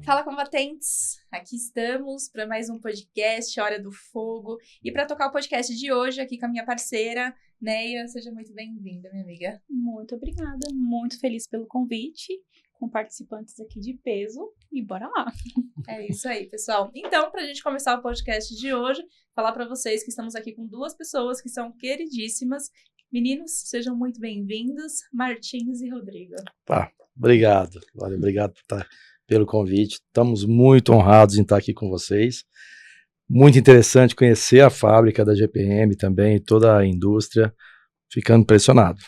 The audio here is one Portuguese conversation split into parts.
Fala, combatentes! Aqui estamos para mais um podcast, Hora do Fogo. E para tocar o podcast de hoje, aqui com a minha parceira, Neia. Seja muito bem-vinda, minha amiga. Muito obrigada, muito feliz pelo convite, com participantes aqui de peso. E bora lá! É isso aí, pessoal. Então, para a gente começar o podcast de hoje, falar para vocês que estamos aqui com duas pessoas que são queridíssimas. Meninos, sejam muito bem-vindos, Martins e Rodrigo. Tá, obrigado. Obrigado pelo convite. Estamos muito honrados em estar aqui com vocês. Muito interessante conhecer a fábrica da GPM também, toda a indústria. Ficando impressionado.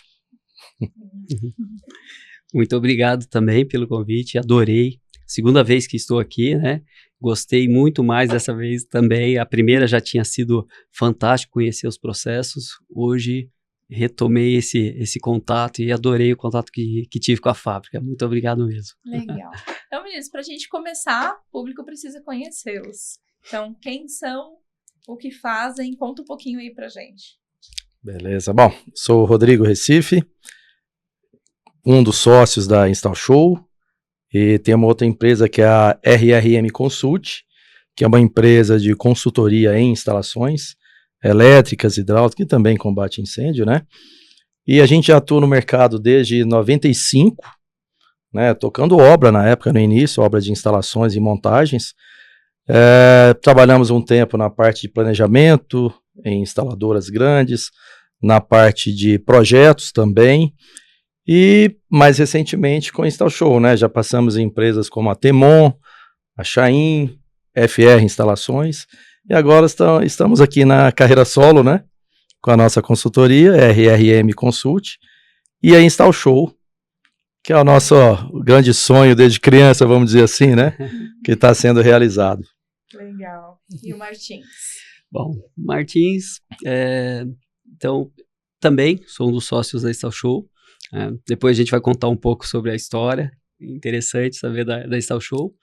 Muito obrigado também pelo convite, adorei. Segunda vez que estou aqui, né? Gostei muito mais dessa vez também. A primeira já tinha sido fantástico conhecer os processos. Hoje retomei esse contato e adorei o contato que tive com a fábrica. Muito obrigado mesmo. Legal. Então, meninos, para a gente começar, o público precisa conhecê-los. Então, quem são, o que fazem, conta um pouquinho aí pra gente. Beleza. Bom, sou o Rodrigo Recife, um dos sócios da Install Show, e tem uma outra empresa que é a RRM Consult, que é uma empresa de consultoria em instalações elétricas, hidráulicas e também combate incêndio, né? E a gente já atua no mercado desde 95, né? Tocando obra na época, no início, obra de instalações e montagens. Trabalhamos um tempo na parte de planejamento, em instaladoras grandes, na parte de projetos também, e mais recentemente com a Install Show, né? Já passamos em empresas como a Temon, a Chain, FR Instalações, e agora estamos aqui na carreira solo, né? Com a nossa consultoria, RRM Consult, e a Install Show, que é o nosso grande sonho desde criança, vamos dizer assim, né? Que está sendo realizado. Legal. E o Martins? Bom, Martins, então, também sou um dos sócios da Install Show. Depois a gente vai contar um pouco sobre a história. Interessante saber da Install Show.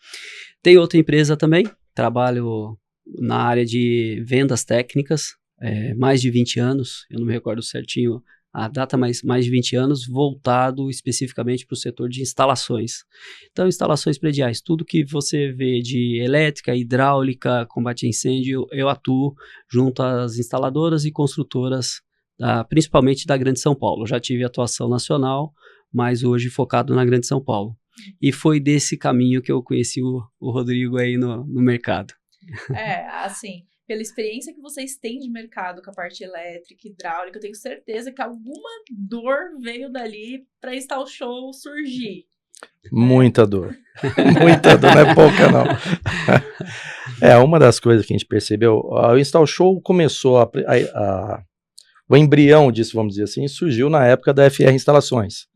Tem outra empresa também, trabalho na área de vendas técnicas, mais de 20 anos, eu não me recordo certinho a data, mas mais de 20 anos, voltado especificamente para o setor de instalações. Então, instalações prediais, tudo que você vê de elétrica, hidráulica, combate a incêndio, eu atuo junto às instaladoras e construtoras, principalmente da Grande São Paulo. Já tive atuação nacional, mas hoje focado na Grande São Paulo. E foi desse caminho que eu conheci o Rodrigo aí no mercado. Assim, pela experiência que vocês têm de mercado com a parte elétrica, hidráulica, eu tenho certeza que alguma dor veio dali para Install Show surgir. Muita dor. Muita dor, não é pouca não. Uma das coisas que a gente percebeu, o Install Show começou o embrião disso, vamos dizer assim, surgiu na época da FR Instalações,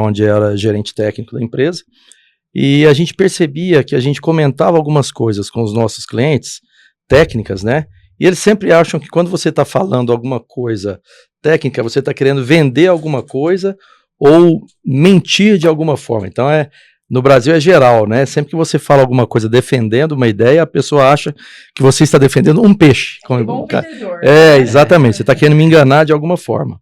onde eu era gerente técnico da empresa. E a gente percebia que a gente comentava algumas coisas com os nossos clientes, técnicas, né? E eles sempre acham que quando você está falando alguma coisa técnica, você está querendo vender alguma coisa ou mentir de alguma forma. Então, no Brasil é geral, né? Sempre que você fala alguma coisa defendendo uma ideia, a pessoa acha que você está defendendo um peixe. Bom vendedor. Exatamente. Você está querendo me enganar de alguma forma.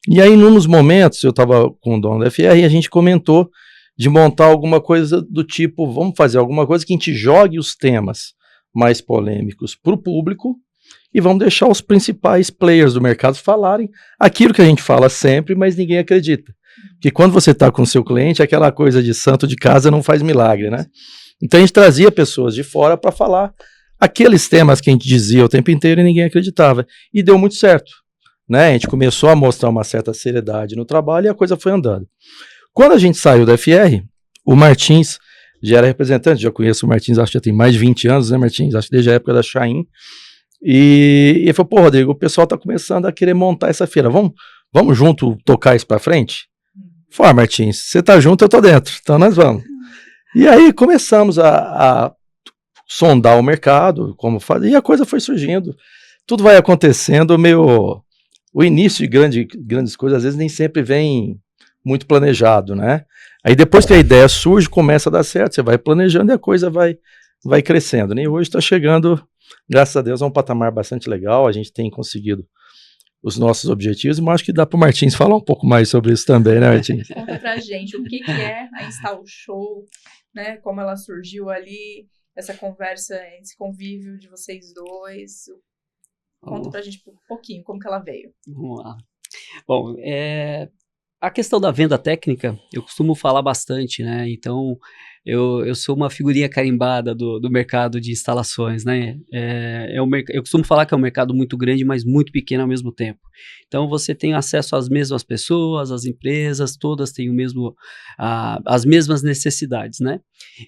E aí, num dos momentos, eu estava com o dono da FR e a gente comentou de montar alguma coisa do tipo, vamos fazer alguma coisa que a gente jogue os temas mais polêmicos para o público e vamos deixar os principais players do mercado falarem aquilo que a gente fala sempre, mas ninguém acredita. Porque quando você está com o seu cliente, aquela coisa de santo de casa não faz milagre, né? Então a gente trazia pessoas de fora para falar aqueles temas que a gente dizia o tempo inteiro e ninguém acreditava. E deu muito certo, né? A gente começou a mostrar uma certa seriedade no trabalho e a coisa foi andando. Quando a gente saiu da FR, o Martins já era representante, já conheço o Martins, acho que já tem mais de 20 anos, né, Martins? Acho que desde a época da Chain. E ele falou, pô, Rodrigo, o pessoal tá começando a querer montar essa feira, vamos junto tocar isso pra frente? Falei, Martins, você tá junto, eu tô dentro, então nós vamos. E aí começamos a sondar o mercado, como fazer, e a coisa foi surgindo. Tudo vai acontecendo, o início de grandes coisas, às vezes nem sempre vem muito planejado, né? Aí depois que a ideia surge, começa a dar certo, você vai planejando e a coisa vai crescendo, né? E hoje está chegando, graças a Deus, a um patamar bastante legal, a gente tem conseguido os nossos objetivos, mas acho que dá para o Martins falar um pouco mais sobre isso também, né, Martins? Conta pra gente o que é a Install Show, né? Como ela surgiu ali, essa conversa, esse convívio de vocês dois. Conta pra gente um pouquinho como que ela veio. Vamos lá. Bom, a questão da venda técnica, eu costumo falar bastante, né? Então, eu sou uma figurinha carimbada do mercado de instalações, né? Eu costumo falar que é um mercado muito grande, mas muito pequeno ao mesmo tempo. Então, você tem acesso às mesmas pessoas, às empresas, todas têm as mesmas necessidades, né?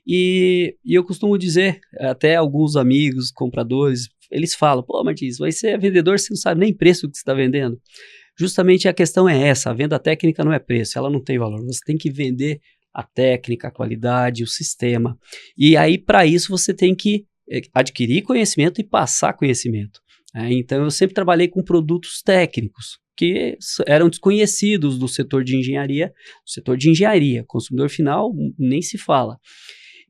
E eu costumo dizer, até alguns amigos, compradores, eles falam, pô, Martins, vai ser vendedor, você não sabe nem preço que você está vendendo. Justamente a questão é essa, a venda técnica não é preço, ela não tem valor, você tem que vender a técnica, a qualidade, o sistema, e aí para isso você tem que adquirir conhecimento e passar conhecimento, né? Então eu sempre trabalhei com produtos técnicos, que eram desconhecidos do setor de engenharia, consumidor final nem se fala,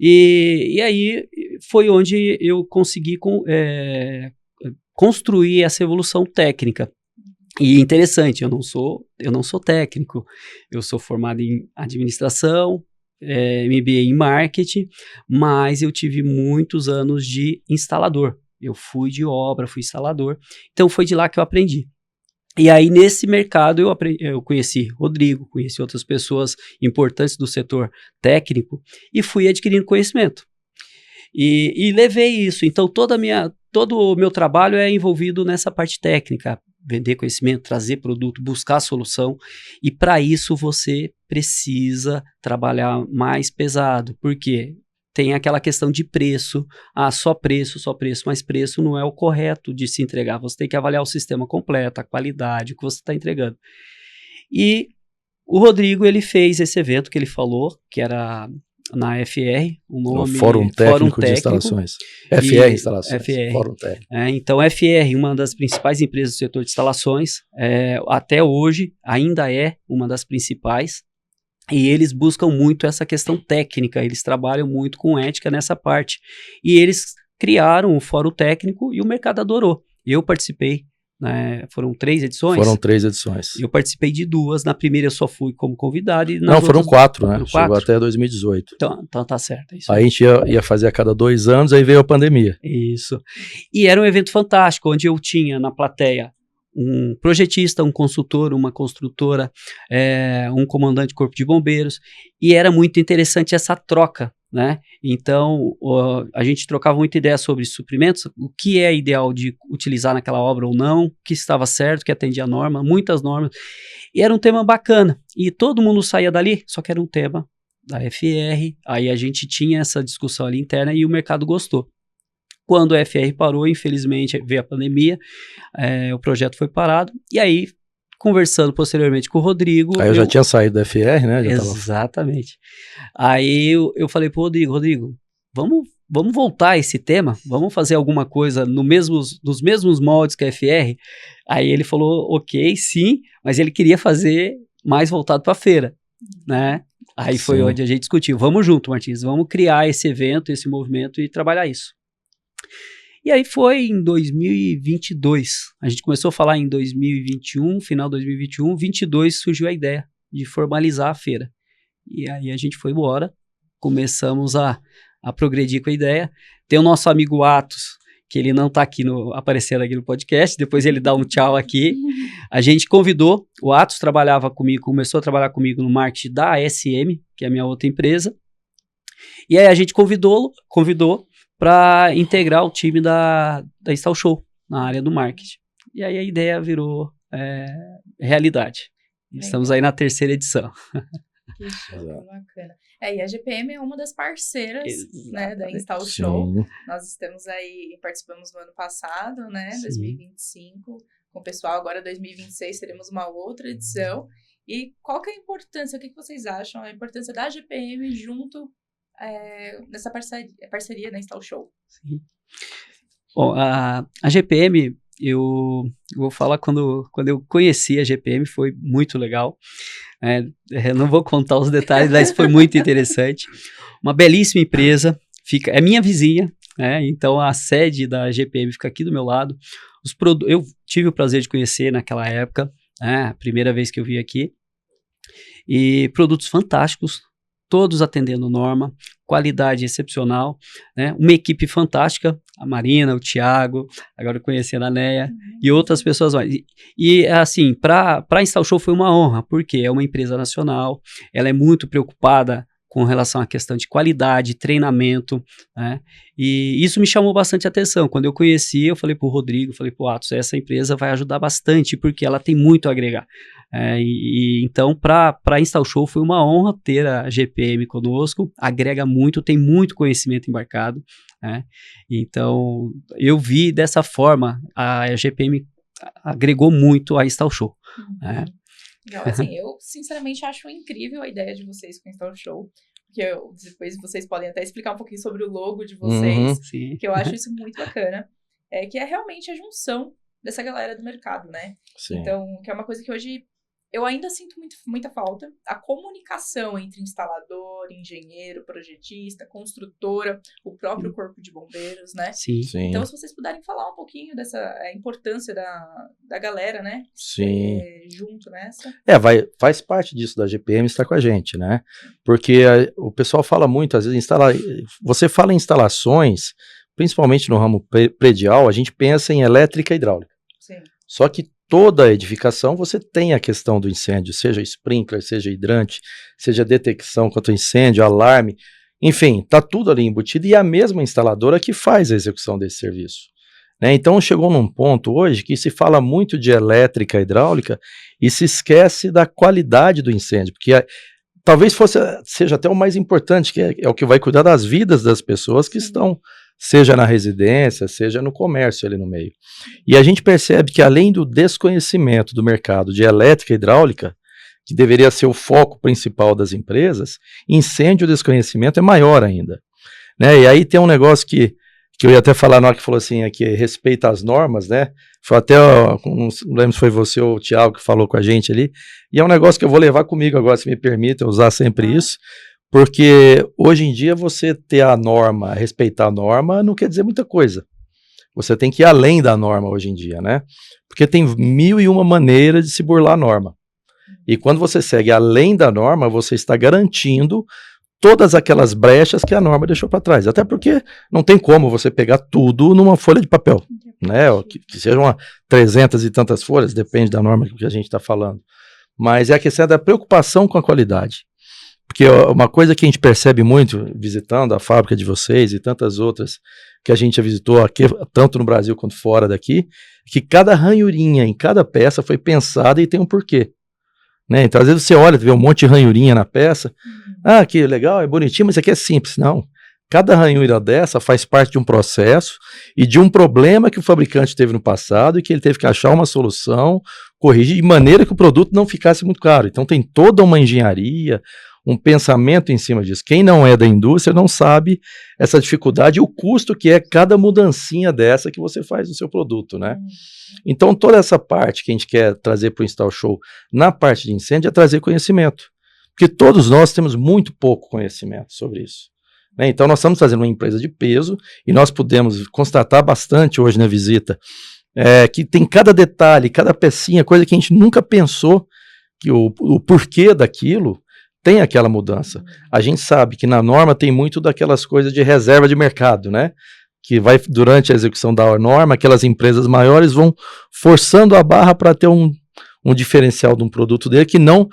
e aí foi onde eu consegui construir essa evolução técnica. E interessante, eu não sou técnico, eu sou formado em administração, MBA em marketing, mas eu tive muitos anos de instalador. Eu fui de obra, fui instalador, então foi de lá que eu aprendi. E aí nesse mercado eu conheci Rodrigo, conheci outras pessoas importantes do setor técnico e fui adquirindo conhecimento. E levei isso, então todo o meu trabalho é envolvido nessa parte técnica, vender conhecimento, trazer produto, buscar solução, e para isso você precisa trabalhar mais pesado, porque tem aquela questão de preço, só preço, mas preço não é o correto de se entregar, você tem que avaliar o sistema completo, a qualidade, o que você está entregando. E o Rodrigo, ele fez esse evento que ele falou, que era na FR, o nome... Fórum Técnico de Instalações. FR Instalações. FR. Fórum Técnico. Então, FR, uma das principais empresas do setor de instalações, até hoje ainda é uma das principais, e eles buscam muito essa questão técnica, eles trabalham muito com ética nessa parte. E eles criaram o Fórum Técnico e o mercado adorou. Eu participei. Foram 3 edições? Foram 3 edições. Eu participei de 2, na primeira eu só fui como convidado. E não, foram 4, né? Chegou até 2018. Então tá certo. É isso aí a gente ia fazer a cada 2 anos, aí veio a pandemia. Isso. E era um evento fantástico, onde eu tinha na plateia um projetista, um consultor, uma construtora, um comandante de corpo de bombeiros, e era muito interessante essa troca, né? Então, a gente trocava muita ideia sobre suprimentos, o que é ideal de utilizar naquela obra ou não, o que estava certo, que atendia a norma, muitas normas, e era um tema bacana, e todo mundo saía dali, só que era um tema da FR, aí a gente tinha essa discussão ali interna e o mercado gostou. Quando a FR parou, infelizmente, veio a pandemia, o projeto foi parado, e aí, conversando posteriormente com o Rodrigo... Aí eu já tinha saído da FR, né? Exatamente. Aí eu falei pro Rodrigo, vamos voltar a esse tema? Vamos fazer alguma coisa nos mesmos moldes que a FR? Aí ele falou, ok, sim, mas ele queria fazer mais voltado para a feira, né? Aí foi onde a gente discutiu, vamos junto, Martins, vamos criar esse evento, esse movimento e trabalhar isso. E aí foi em 2022, a gente começou a falar em 2021, final de 2021, 2022 surgiu a ideia de formalizar a feira. E aí a gente foi embora, começamos a progredir com a ideia. Tem o nosso amigo Atos, que ele não está aqui aparecendo aqui no podcast, depois ele dá um tchau aqui. A gente convidou, o Atos começou a trabalhar comigo no marketing da SM, que é a minha outra empresa. E aí a gente convidou para integrar o time da Install Show na área do marketing. E aí a ideia virou realidade. Estamos aí na 3ª edição. Que show, bacana. E a GPM é uma das parceiras, né, da Install Show. Nós estamos aí, participamos no ano passado, né, 2025, com o pessoal. Agora 2026 teremos uma outra edição. E qual que é a importância, o que vocês acham, a importância da GPM junto nessa parceria da Install Show? Sim. Bom, a GPM, eu vou falar quando eu conheci a GPM, foi muito legal. Eu não vou contar os detalhes, mas foi muito interessante. Uma belíssima empresa, é minha vizinha, né? Então a sede da GPM fica aqui do meu lado. Eu tive o prazer de conhecer naquela época, né? A primeira vez que eu vi aqui. E produtos fantásticos, todos atendendo norma, qualidade excepcional, né? Uma equipe fantástica, a Marina, o Thiago, agora conhecendo a Neia e outras pessoas mais. E assim, para a Install Show foi uma honra, porque é uma empresa nacional, ela é muito preocupada com relação à questão de qualidade, treinamento, né? E isso me chamou bastante atenção. Quando eu conheci, eu falei para o Rodrigo, falei para o Atos, essa empresa vai ajudar bastante, porque ela tem muito a agregar. Então, para a Install Show foi uma honra ter a GPM conosco, agrega muito, tem muito conhecimento embarcado, né? Então, eu vi dessa forma, a GPM agregou muito a Install Show. Né? Legal, assim, eu sinceramente acho incrível a ideia de vocês com o Install Show, porque depois vocês podem até explicar um pouquinho sobre o logo de vocês, que eu acho isso muito bacana, que é realmente a junção dessa galera do mercado, né? Sim. Então, que é uma coisa que hoje eu ainda sinto muita falta, a comunicação entre instalador, engenheiro, projetista, construtora, o próprio corpo de bombeiros, né? Sim. Então, se vocês puderem falar um pouquinho dessa importância da galera, né? Sim. Junto nessa. Faz parte disso da GPM estar com a gente, né? Porque o pessoal fala muito, às vezes, você fala em instalações, principalmente no ramo predial, a gente pensa em elétrica e hidráulica. Sim. Só que toda edificação você tem a questão do incêndio, seja sprinkler, seja hidrante, seja detecção contra incêndio, alarme, enfim, está tudo ali embutido e é a mesma instaladora que faz a execução desse serviço. Né? Então chegou num ponto hoje que se fala muito de elétrica e hidráulica e se esquece da qualidade do incêndio, porque talvez seja até o mais importante, que é o que vai cuidar das vidas das pessoas que estão, seja na residência, seja no comércio ali no meio. E a gente percebe que além do desconhecimento do mercado de elétrica e hidráulica, que deveria ser o foco principal das empresas, incêndio e desconhecimento é maior ainda. Né? E aí tem um negócio que eu ia até falar na hora que falou assim, que respeita as normas, né? Foi até, não lembro se foi você ou o Thiago que falou com a gente ali, e é um negócio que eu vou levar comigo agora, se me permite, usar sempre isso, porque hoje em dia você ter a norma, respeitar a norma, não quer dizer muita coisa. Você tem que ir além da norma hoje em dia, né? Porque tem 1001 maneiras de se burlar a norma. E quando você segue além da norma, você está garantindo todas aquelas brechas que a norma deixou para trás. Até porque não tem como você pegar tudo numa folha de papel, né? Que sejam 300 e tantas folhas, depende da norma que a gente está falando. Mas é a questão da preocupação com a qualidade. Porque uma coisa que a gente percebe muito visitando a fábrica de vocês e tantas outras que a gente já visitou aqui, tanto no Brasil quanto fora daqui, que cada ranhurinha em cada peça foi pensada e tem um porquê. Né? Então, às vezes você olha, vê um monte de ranhurinha na peça, que legal, é bonitinho, mas isso aqui é simples. Não. Cada ranhura dessa faz parte de um processo e de um problema que o fabricante teve no passado e que ele teve que achar uma solução, corrigir de maneira que o produto não ficasse muito caro. Então tem toda uma engenharia, um pensamento em cima disso. Quem não é da indústria não sabe essa dificuldade e o custo que é cada mudancinha dessa que você faz no seu produto, né? Então toda essa parte que a gente quer trazer para o Install Show na parte de incêndio é trazer conhecimento. Porque todos nós temos muito pouco conhecimento sobre isso. Né? Então nós estamos fazendo uma empresa de peso e nós pudemos constatar bastante hoje na visita que tem cada detalhe, cada pecinha, coisa que a gente nunca pensou que o porquê daquilo tem aquela mudança. A gente sabe que na norma tem muito daquelas coisas de reserva de mercado, né? Que vai, durante a execução da norma, aquelas empresas maiores vão forçando a barra para ter um diferencial de um produto dele, que não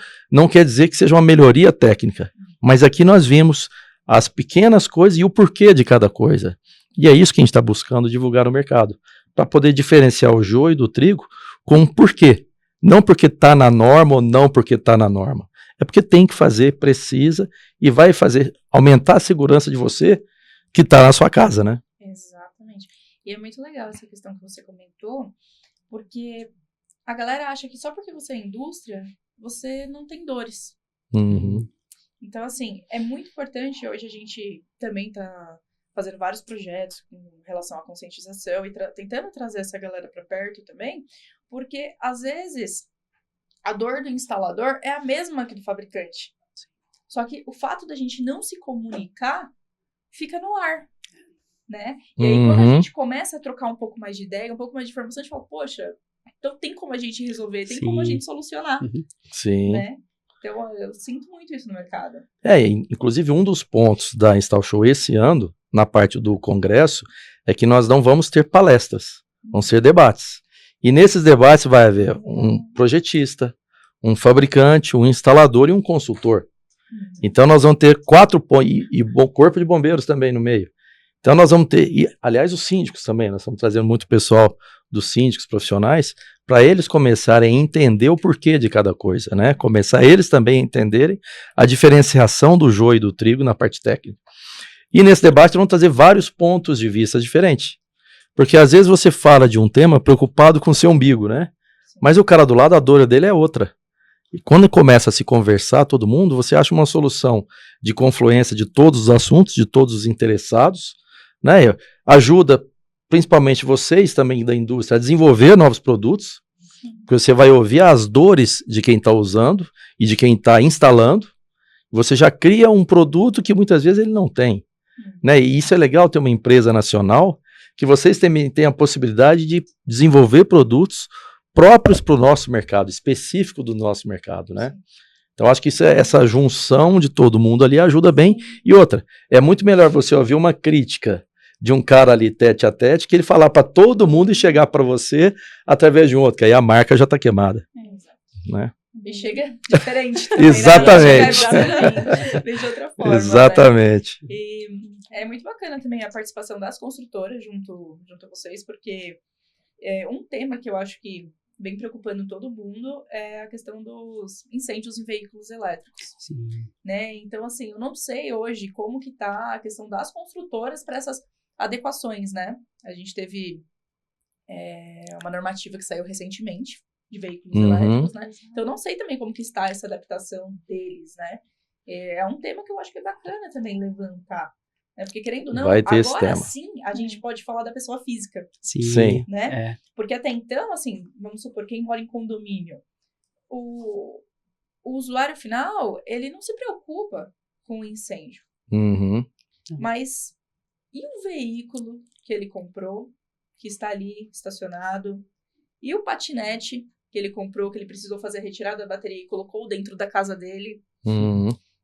quer dizer que seja uma melhoria técnica. Mas aqui nós vimos as pequenas coisas e o porquê de cada coisa. E é isso que a gente está buscando divulgar no mercado, para poder diferenciar o joio do trigo com um porquê. Não porque está na norma ou não porque está na norma. É porque tem que fazer, precisa, e vai fazer aumentar a segurança de você que está na sua casa, né? Exatamente. E é muito legal essa questão que você comentou, porque a galera acha que só porque você é indústria, você não tem dores. Uhum. Então, assim, é muito importante, hoje a gente também está fazendo vários projetos com relação à conscientização e tentando trazer essa galera para perto também, porque, às vezes, a dor do instalador é a mesma que do fabricante. Só que o fato da gente não se comunicar fica no ar, né? E aí, quando a gente começa a trocar um pouco mais de ideia, um pouco mais de informação, a gente fala, poxa, então tem como a gente resolver, tem como a gente solucionar, Sim. né? Então, eu sinto muito isso no mercado. Inclusive um dos pontos da Install Show esse ano, na parte do congresso, é que nós não vamos ter palestras, vão ser debates. E nesses debates vai haver um projetista, um fabricante, um instalador e um consultor. Então nós vamos ter 4 e corpo de bombeiros também no meio. Então nós vamos ter, e, aliás, os síndicos também, nós estamos trazendo muito pessoal dos síndicos profissionais, para eles começarem a entender o porquê de cada coisa, né? Começar eles também a entenderem a diferenciação do joio e do trigo na parte técnica. E nesse debate vamos trazer vários pontos de vista diferentes. Porque às vezes você fala de um tema preocupado com o seu umbigo, né? Mas o cara do lado, a dor dele é outra. E quando começa a se conversar, todo mundo, você acha uma solução de confluência de todos os assuntos, de todos os interessados, né? Ajuda principalmente vocês também da indústria a desenvolver novos produtos, porque você vai ouvir as dores de quem está usando e de quem está instalando. Você já cria um produto que muitas vezes ele não tem, né? E isso é legal ter uma empresa nacional que vocês também têm a possibilidade de desenvolver produtos próprios para o nosso mercado, específico do nosso mercado, né? Então, acho que essa junção de todo mundo ali ajuda bem. E outra, é muito melhor você ouvir uma crítica de um cara ali tete a tete, que ele falar para todo mundo e chegar para você através de um outro, que aí a marca já está queimada. Né? E chega diferente também, exatamente. Né? Vem de outra forma. Exatamente. Né? E é muito bacana também a participação das construtoras junto a vocês, porque um tema que eu acho que vem preocupando todo mundo é a questão dos incêndios em veículos elétricos. Sim. Né? Então, assim, eu não sei hoje como que tá a questão das construtoras para essas adequações, né? A gente teve uma normativa que saiu recentemente de veículos elétricos, né? Então, eu não sei também como que está essa adaptação deles, né? É um tema que eu acho que é bacana também levantar. Né? Porque, querendo ou não, agora sim a gente pode falar da pessoa física. Sim. Né? Porque até então, assim, vamos supor, quem mora em condomínio, o usuário final, ele não se preocupa com o incêndio. Mas e o veículo que ele comprou, que está ali estacionado, e o patinete que ele comprou, que ele precisou fazer a retirada da bateria e colocou dentro da casa dele,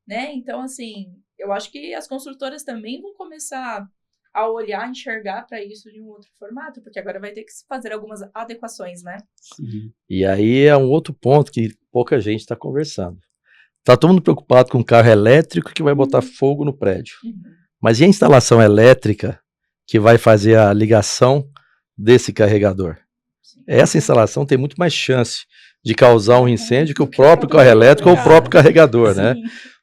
né? Então, assim, eu acho que as construtoras também vão começar a olhar, enxergar para isso de um outro formato, porque agora vai ter que fazer algumas adequações, né? E aí é um outro ponto que pouca gente está conversando. Tá todo mundo preocupado com o carro elétrico que vai botar fogo no prédio. Mas e a instalação elétrica que vai fazer a ligação desse carregador? Essa instalação tem muito mais chance de causar um incêndio que o próprio carro elétrico ou o próprio carregador, né?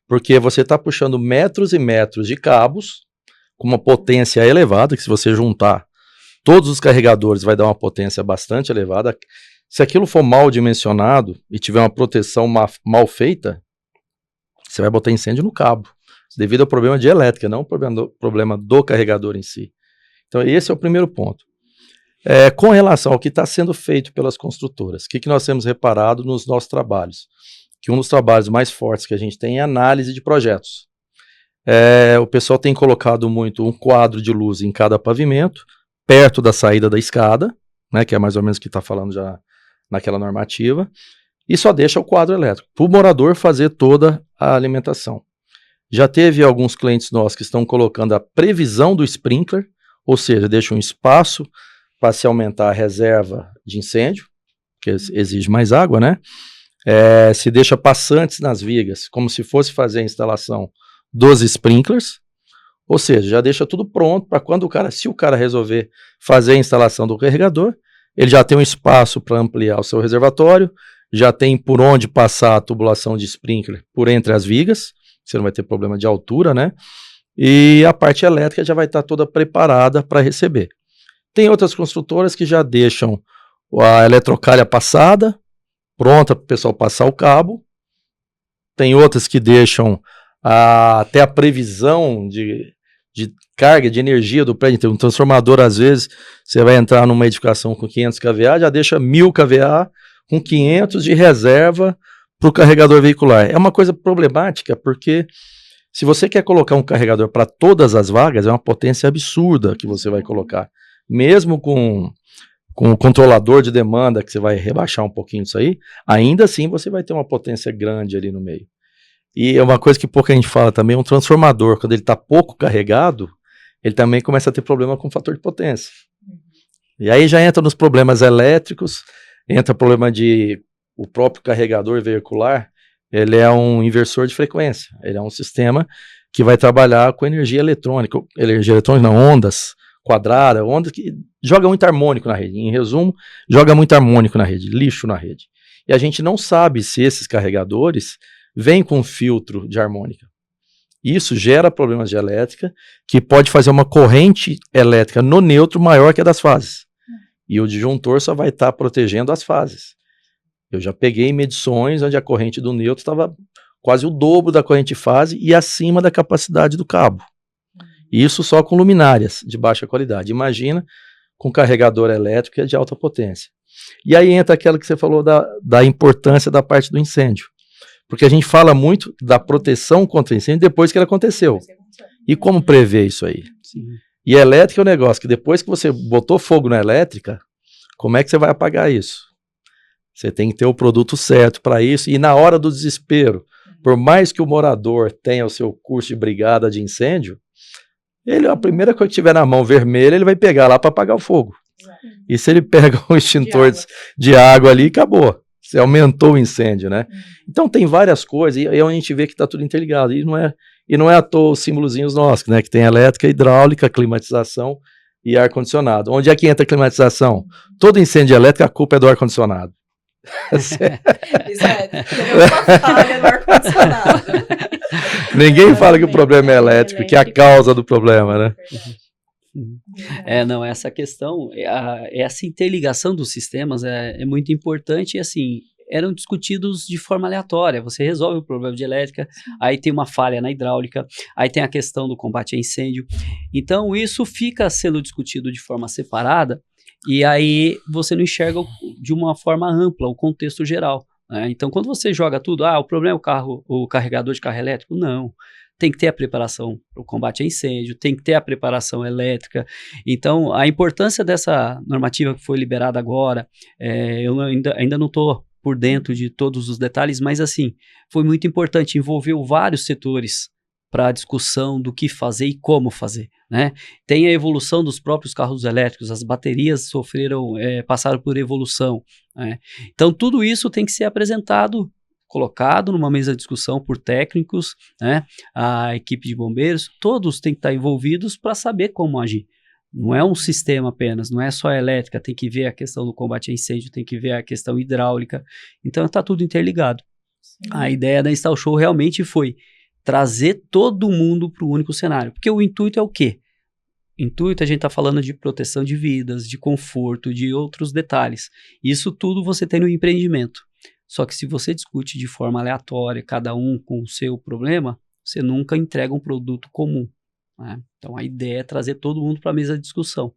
Porque você está puxando metros e metros de cabos com uma potência elevada, que se você juntar todos os carregadores vai dar uma potência bastante elevada. Se aquilo for mal dimensionado e tiver uma proteção mal feita, você vai botar incêndio no cabo, devido ao problema de elétrica, não o problema do carregador em si. Então esse é o primeiro ponto. Com relação ao que está sendo feito pelas construtoras, o que nós temos reparado nos nossos trabalhos? Que um dos trabalhos mais fortes que a gente tem é a análise de projetos. O pessoal tem colocado muito um quadro de luz em cada pavimento, perto da saída da escada, né, que é mais ou menos o que está falando já naquela normativa, e só deixa o quadro elétrico, para o morador fazer toda a alimentação. Já teve alguns clientes nossos que estão colocando a previsão do sprinkler, ou seja, deixa um espaço para se aumentar a reserva de incêndio, que exige mais água, né? Se deixa passantes nas vigas, como se fosse fazer a instalação dos sprinklers, ou seja, já deixa tudo pronto para quando se o cara resolver fazer a instalação do carregador, ele já tem um espaço para ampliar o seu reservatório, já tem por onde passar a tubulação de sprinkler por entre as vigas, você não vai ter problema de altura, né? E a parte elétrica já vai estar toda preparada para receber. Tem outras construtoras que já deixam a eletrocalha passada, pronta para o pessoal passar o cabo. Tem outras que deixam até a previsão de carga, de energia do prédio. Tem um transformador, às vezes, você vai entrar numa edificação com 500 kVA, já deixa 1000 kVA com 500 de reserva para o carregador veicular. É uma coisa problemática, porque Se você quer colocar um carregador para todas as vagas, é uma potência absurda que você vai colocar. Mesmo com o controlador de demanda, que você vai rebaixar um pouquinho disso aí, ainda assim você vai ter uma potência grande ali no meio. E é uma coisa que pouca gente fala também, um transformador, quando ele está pouco carregado, ele também começa a ter problema com o fator de potência. E aí já entra nos problemas elétricos, entra o problema de o próprio carregador veicular, ele é um inversor de frequência, ele é um sistema que vai trabalhar com energia eletrônica não, ondas quadradas, ondas que joga muito harmônico na rede. Em resumo, joga muito harmônico na rede, lixo na rede. E a gente não sabe se esses carregadores vêm com filtro de harmônica. Isso gera problemas de elétrica, que pode fazer uma corrente elétrica no neutro maior que a das fases. E o disjuntor só vai estar protegendo as fases. Eu já peguei medições onde a corrente do neutro estava quase o dobro da corrente fase e acima da capacidade do cabo. Isso só com luminárias de baixa qualidade. Imagina com carregador elétrico de alta potência. E aí entra aquela que você falou da importância da parte do incêndio. Porque a gente fala muito da proteção contra incêndio depois que ele aconteceu. E como prever isso aí? Sim. E elétrica é um negócio que depois que você botou fogo na elétrica, como é que você vai apagar isso? Você tem que ter o produto certo para isso. E na hora do desespero, por mais que o morador tenha o seu curso de brigada de incêndio, a primeira coisa que tiver na mão vermelha, ele vai pegar lá para apagar o fogo. E se ele pega um extintor de água ali, acabou. Você aumentou o incêndio, né? Então tem várias coisas, e aí a gente vê que está tudo interligado. E não é à toa os símbolozinhos nossos, né? Que tem elétrica, hidráulica, climatização e ar-condicionado. Onde é que entra a climatização? Todo incêndio elétrico, a culpa é do ar-condicionado. Isso teve uma falha no ar-condicionado. Ninguém fala que o problema é elétrico, que é a causa do problema, né? Não, essa questão, essa interligação dos sistemas é muito importante e assim, eram discutidos de forma aleatória. Você resolve o problema de elétrica, aí tem uma falha na hidráulica, aí tem a questão do combate a incêndio. Então isso fica sendo discutido de forma separada e aí você não enxerga de uma forma ampla o contexto geral, né? Então quando você joga tudo, o problema é o carregador de carro elétrico, não. Tem que ter a preparação para o combate a incêndio, tem que ter a preparação elétrica. Então, a importância dessa normativa que foi liberada agora, eu ainda não estou por dentro de todos os detalhes, mas assim, foi muito importante, envolveu vários setores para a discussão do que fazer e como fazer, né? Tem a evolução dos próprios carros elétricos, as baterias passaram por evolução, né? Então, tudo isso tem que ser apresentado, colocado numa mesa de discussão por técnicos, né, a equipe de bombeiros, todos têm que estar envolvidos para saber como agir. Não é um sistema apenas, não é só a elétrica, tem que ver a questão do combate a incêndio, tem que ver a questão hidráulica, então está tudo interligado. Sim. A ideia da Install Show realmente foi trazer todo mundo para o único cenário, porque o intuito é o quê? Intuito, a gente está falando de proteção de vidas, de conforto, de outros detalhes. Isso tudo você tem no empreendimento. Só que se você discute de forma aleatória, cada um com o seu problema, você nunca entrega um produto comum, né? Então a ideia é trazer todo mundo para a mesa de discussão.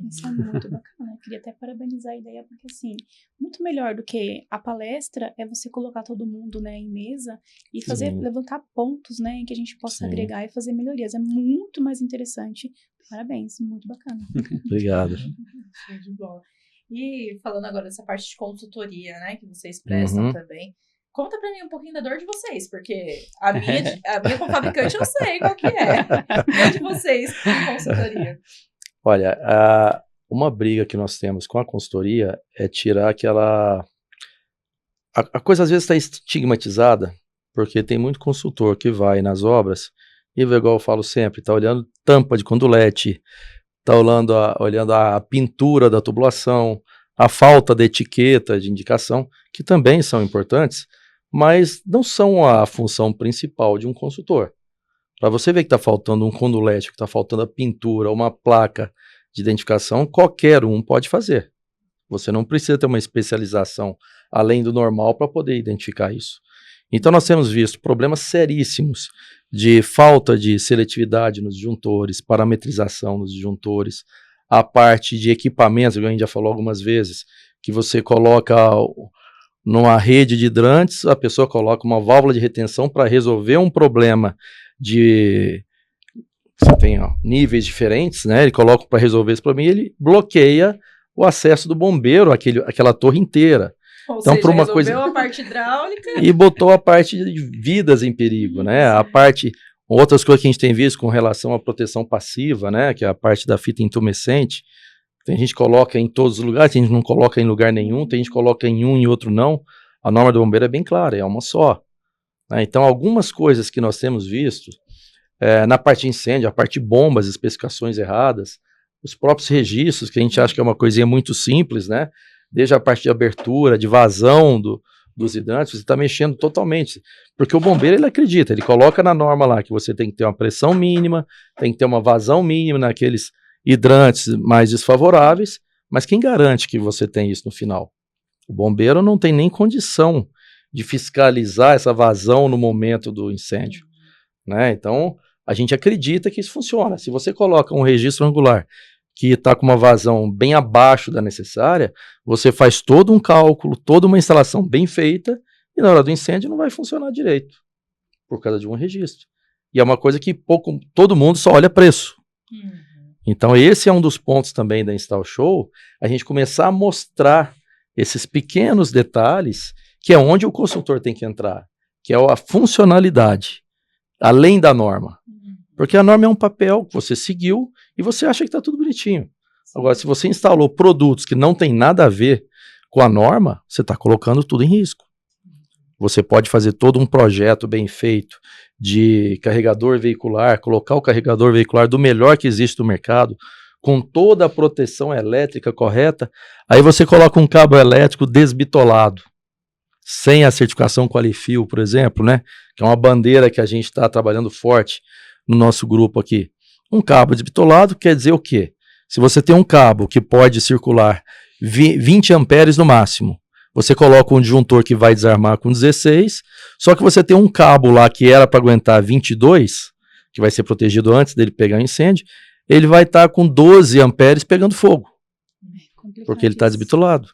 Isso é muito bacana. Eu queria até parabenizar a ideia, porque assim, muito melhor do que a palestra é você colocar todo mundo, né, em mesa e levantar pontos, né, em que a gente possa agregar e fazer melhorias. É muito mais interessante. Parabéns, muito bacana. Obrigado. Show de bola. E falando agora dessa parte de consultoria, né, que vocês prestam também, conta pra mim um pouquinho da dor de vocês, porque a minha como fabricante eu sei qual que é. E a de vocês com consultoria? Olha, uma briga que nós temos com a consultoria é tirar aquela... A coisa às vezes está estigmatizada, porque tem muito consultor que vai nas obras e, igual eu falo sempre, está olhando tampa de condulete, está olhando a pintura da tubulação, a falta de etiqueta, de indicação, que também são importantes, mas não são a função principal de um consultor. Para você ver que está faltando um condulete, que está faltando a pintura, uma placa de identificação, qualquer um pode fazer. Você não precisa ter uma especialização além do normal para poder identificar isso. Então nós temos visto problemas seríssimos de falta de seletividade nos disjuntores, parametrização nos disjuntores, a parte de equipamentos, que a gente já falou algumas vezes, que você coloca numa rede de hidrantes, a pessoa coloca uma válvula de retenção para resolver um problema Você tem níveis diferentes, né? Ele coloca para resolver esse problema e ele bloqueia o acesso do bombeiro àquela torre inteira. Ou Então, seja, por uma resolveu coisa... a parte hidráulica. E botou a parte de vidas em perigo, né? A parte... Outras coisas que a gente tem visto com relação à proteção passiva, né? Que é a parte da fita intumescente. Tem gente que coloca em todos os lugares, tem gente que não coloca em lugar nenhum, tem gente que coloca em um e outro não. A norma do bombeiro é bem clara, é uma só. Né? Então, algumas coisas que nós temos visto, na parte de incêndio, a parte de bombas, especificações erradas, os próprios registros, que a gente acha que é uma coisinha muito simples, né? Desde a parte de abertura, de vazão dos hidrantes, você está mexendo totalmente. Porque o bombeiro, ele acredita, ele coloca na norma lá que você tem que ter uma pressão mínima, tem que ter uma vazão mínima naqueles hidrantes mais desfavoráveis, mas quem garante que você tem isso no final? O bombeiro não tem nem condição de fiscalizar essa vazão no momento do incêndio, né? Então, a gente acredita que isso funciona. Se você coloca um registro angular que está com uma vazão bem abaixo da necessária, você faz todo um cálculo, toda uma instalação bem feita, e na hora do incêndio não vai funcionar direito, por causa de um registro. E é uma coisa que todo mundo só olha preço. Então esse é um dos pontos também da Install Show, a gente começar a mostrar esses pequenos detalhes, que é onde o consultor tem que entrar, que é a funcionalidade, além da norma. Porque a norma é um papel que você seguiu e você acha que está tudo bonitinho. Agora, se você instalou produtos que não tem nada a ver com a norma, você está colocando tudo em risco. Você pode fazer todo um projeto bem feito de carregador veicular, colocar o carregador veicular do melhor que existe no mercado, com toda a proteção elétrica correta, aí você coloca um cabo elétrico desbitolado, sem a certificação Qualifil, por exemplo, né? Que é uma bandeira que a gente está trabalhando forte no nosso grupo aqui. Um cabo desbitolado quer dizer o quê? Se você tem um cabo que pode circular 20 amperes no máximo, você coloca um disjuntor que vai desarmar com 16, só que você tem um cabo lá que era para aguentar 22, que vai ser protegido antes dele pegar incêndio, ele vai estar com 12 amperes pegando fogo, porque ele está desbitolado.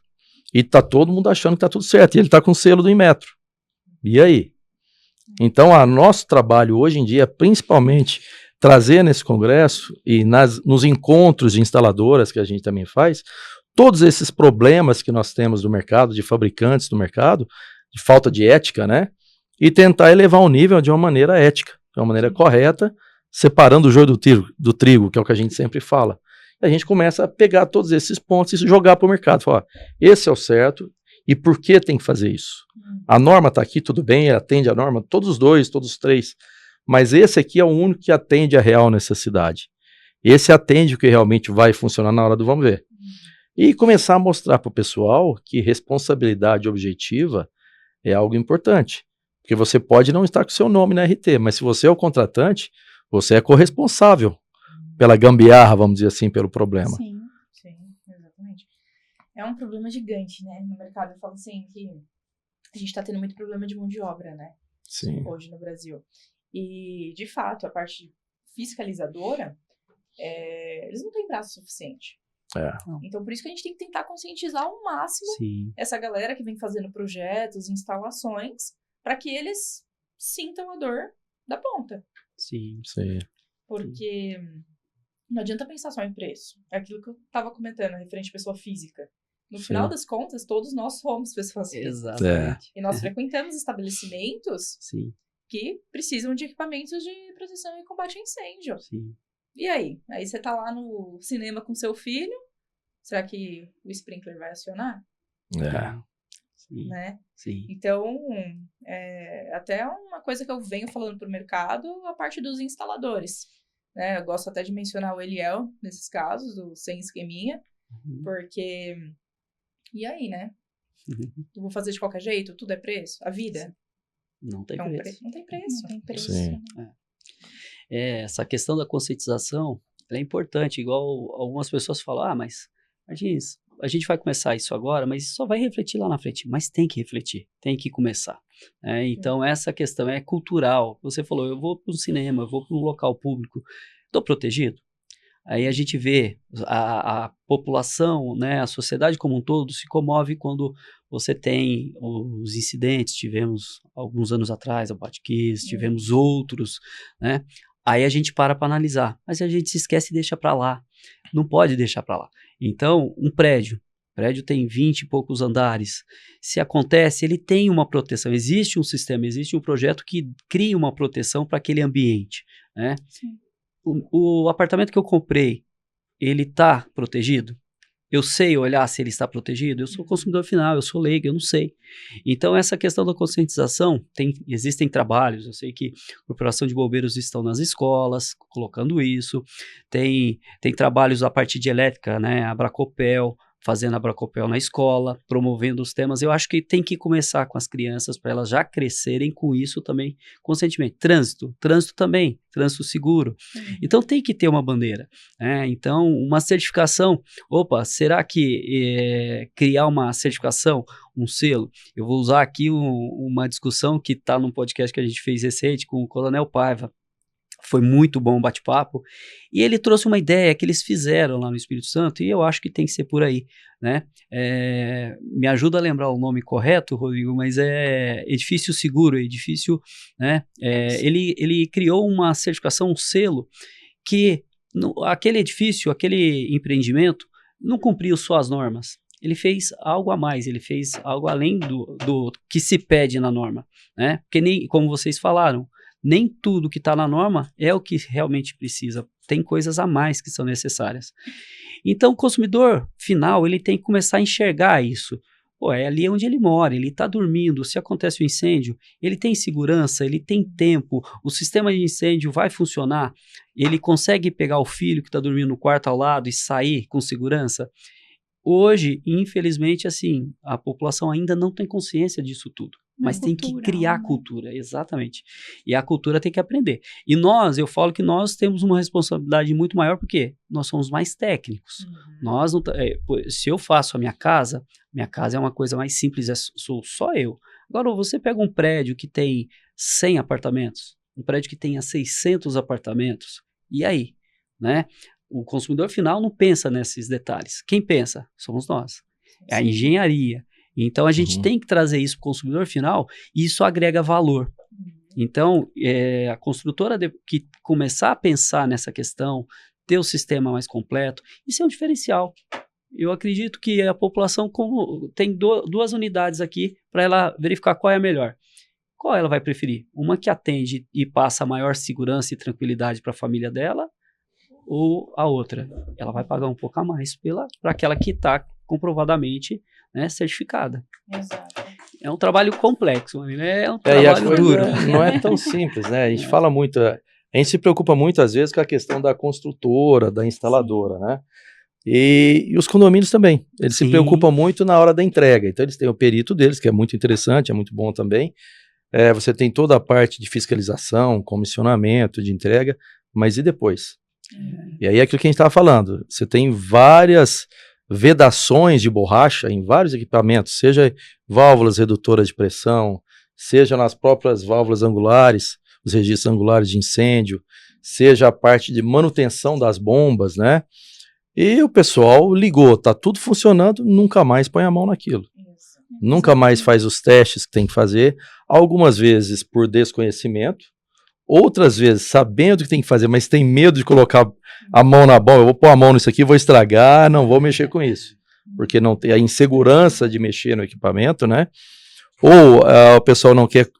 E está todo mundo achando que está tudo certo, e ele está com o selo do Inmetro. E aí? Então, o nosso trabalho hoje em dia é principalmente trazer nesse congresso e nos encontros de instaladoras que a gente também faz, todos esses problemas que nós temos do mercado, de fabricantes do mercado, de falta de ética, né? E tentar elevar o nível de uma maneira ética, de uma maneira correta, separando o joio do trigo, que é o que a gente sempre fala. E a gente começa a pegar todos esses pontos e jogar para o mercado. Falar, esse é o certo, e por que tem que fazer isso? A norma está aqui, tudo bem, atende a norma, todos os dois, todos os três, mas esse aqui é o único que atende a real necessidade. Esse atende o que realmente vai funcionar na hora do vamos ver. E começar a mostrar para o pessoal que responsabilidade objetiva é algo importante. Porque você pode não estar com o seu nome na RT, mas se você é o contratante, você é corresponsável pela gambiarra, vamos dizer assim, pelo problema. Sim, exatamente. É um problema gigante, né, no mercado. Eu falo assim que a gente está tendo muito problema de mão de obra, né? Sim. Hoje no Brasil. E, de fato, a parte fiscalizadora, eles não têm braço suficiente. Então, por isso que a gente tem que tentar conscientizar ao máximo essa galera que vem fazendo projetos, instalações, para que eles sintam a dor da ponta. Sim. Porque não adianta pensar só em preço. É aquilo que eu estava comentando, referente à pessoa física. No final das contas, todos nós somos pessoas físicas. Exatamente. E nós frequentamos estabelecimentos que precisam de equipamentos de proteção e combate a incêndio. Sim. E aí? Aí você tá lá no cinema com seu filho, será que o sprinkler vai acionar? Sim. Né? Sim. Então, até uma coisa que eu venho falando pro mercado, a parte dos instaladores. Né? Eu gosto até de mencionar o Eliel, nesses casos, do sem esqueminha, porque... E aí, né? Eu vou fazer de qualquer jeito? Tudo é preço? A vida? Não tem preço. Não tem preço. Não tem preço. Sim. Essa questão da conscientização, ela é importante, igual algumas pessoas falam, mas Martins, a gente vai começar isso agora, mas só vai refletir lá na frente. Mas tem que refletir, tem que começar. Então, essa questão é cultural. Você falou, eu vou para um cinema, eu vou para um local público, estou protegido? Aí a gente vê a população, né, a sociedade como um todo se comove quando você tem os incidentes, tivemos alguns anos atrás a Botkiss, tivemos outros, né? Aí a gente para analisar, mas a gente se esquece e deixa para lá. Não pode deixar para lá. Então, um prédio tem 20 e poucos andares. Se acontece, ele tem uma proteção. Existe um sistema, existe um projeto que cria uma proteção para aquele ambiente, né? Sim. O apartamento que eu comprei, ele está protegido? Eu sei olhar se ele está protegido? Eu sou consumidor final, eu sou leigo, eu não sei. Então, essa questão da conscientização, existem trabalhos, eu sei que a Corporação de Bombeiros estão nas escolas, colocando isso, tem trabalhos a partir de elétrica, né, a Bracopel, fazendo a Bracopel na escola, promovendo os temas. Eu acho que tem que começar com as crianças para elas já crescerem com isso também conscientemente. Trânsito também, trânsito seguro. Então tem que ter uma bandeira, né? Então uma certificação, será que criar uma certificação, um selo, eu vou usar aqui uma discussão que está num podcast que a gente fez recente com o Coronel Paiva. Foi muito bom o bate-papo, e ele trouxe uma ideia que eles fizeram lá no Espírito Santo, e eu acho que tem que ser por aí, né? Me ajuda a lembrar o nome correto, Rodrigo, mas é edifício seguro, edifício, né? Ele criou uma certificação, um selo, que aquele edifício, aquele empreendimento, não cumpriu só as normas. Ele fez algo a mais, ele fez algo além do que se pede na norma, né? Porque nem, como vocês falaram, nem tudo que está na norma é o que realmente precisa. Tem coisas a mais que são necessárias. Então, o consumidor final, ele tem que começar a enxergar isso. É ali onde ele mora, ele está dormindo, se acontece um incêndio, ele tem segurança, ele tem tempo, o sistema de incêndio vai funcionar, ele consegue pegar o filho que está dormindo no quarto ao lado e sair com segurança. Hoje, infelizmente, assim, a população ainda não tem consciência disso tudo. Mas tem que criar cultura, exatamente. E a cultura tem que aprender. E eu falo que nós temos uma responsabilidade muito maior porque nós somos mais técnicos. Nós não, se eu faço a minha casa é uma coisa mais simples, sou só eu. Agora, você pega um prédio que tem 100 apartamentos, um prédio que tenha 600 apartamentos, e aí, né? O consumidor final não pensa nesses detalhes. Quem pensa? Somos nós. É a engenharia. Então, a gente tem que trazer isso para o consumidor final e isso agrega valor. Então, a construtora que começar a pensar nessa questão, ter o sistema mais completo, isso é um diferencial. Eu acredito que a população tem duas unidades aqui para ela verificar qual é a melhor. Qual ela vai preferir? Uma que atende e passa maior segurança e tranquilidade para a família dela, ou a outra? Ela vai pagar um pouco a mais para aquela que está comprovadamente, né, certificada. Exato. É um trabalho complexo, é um trabalho duro. Não é tão simples, né? A gente fala muito, a gente se preocupa muito às vezes com a questão da construtora, da instaladora, né? E os condomínios também, eles se preocupam muito na hora da entrega. Então eles têm o perito deles, que é muito interessante, é muito bom também. Você tem toda a parte de fiscalização, comissionamento, de entrega, mas e depois? E aí é aquilo que a gente estava falando, você tem várias vedações de borracha em vários equipamentos, seja válvulas redutoras de pressão, seja nas próprias válvulas angulares, os registros angulares de incêndio, seja a parte de manutenção das bombas, né? E o pessoal ligou, tá tudo funcionando, nunca mais põe a mão naquilo. Nunca mais faz os testes que tem que fazer, algumas vezes por desconhecimento, outras vezes sabendo que tem que fazer, mas tem medo de colocar a mão na bomba. Eu vou pôr a mão nisso aqui, vou estragar, não vou mexer com isso. Porque não tem a insegurança de mexer no equipamento, né? Ou o pessoal não quer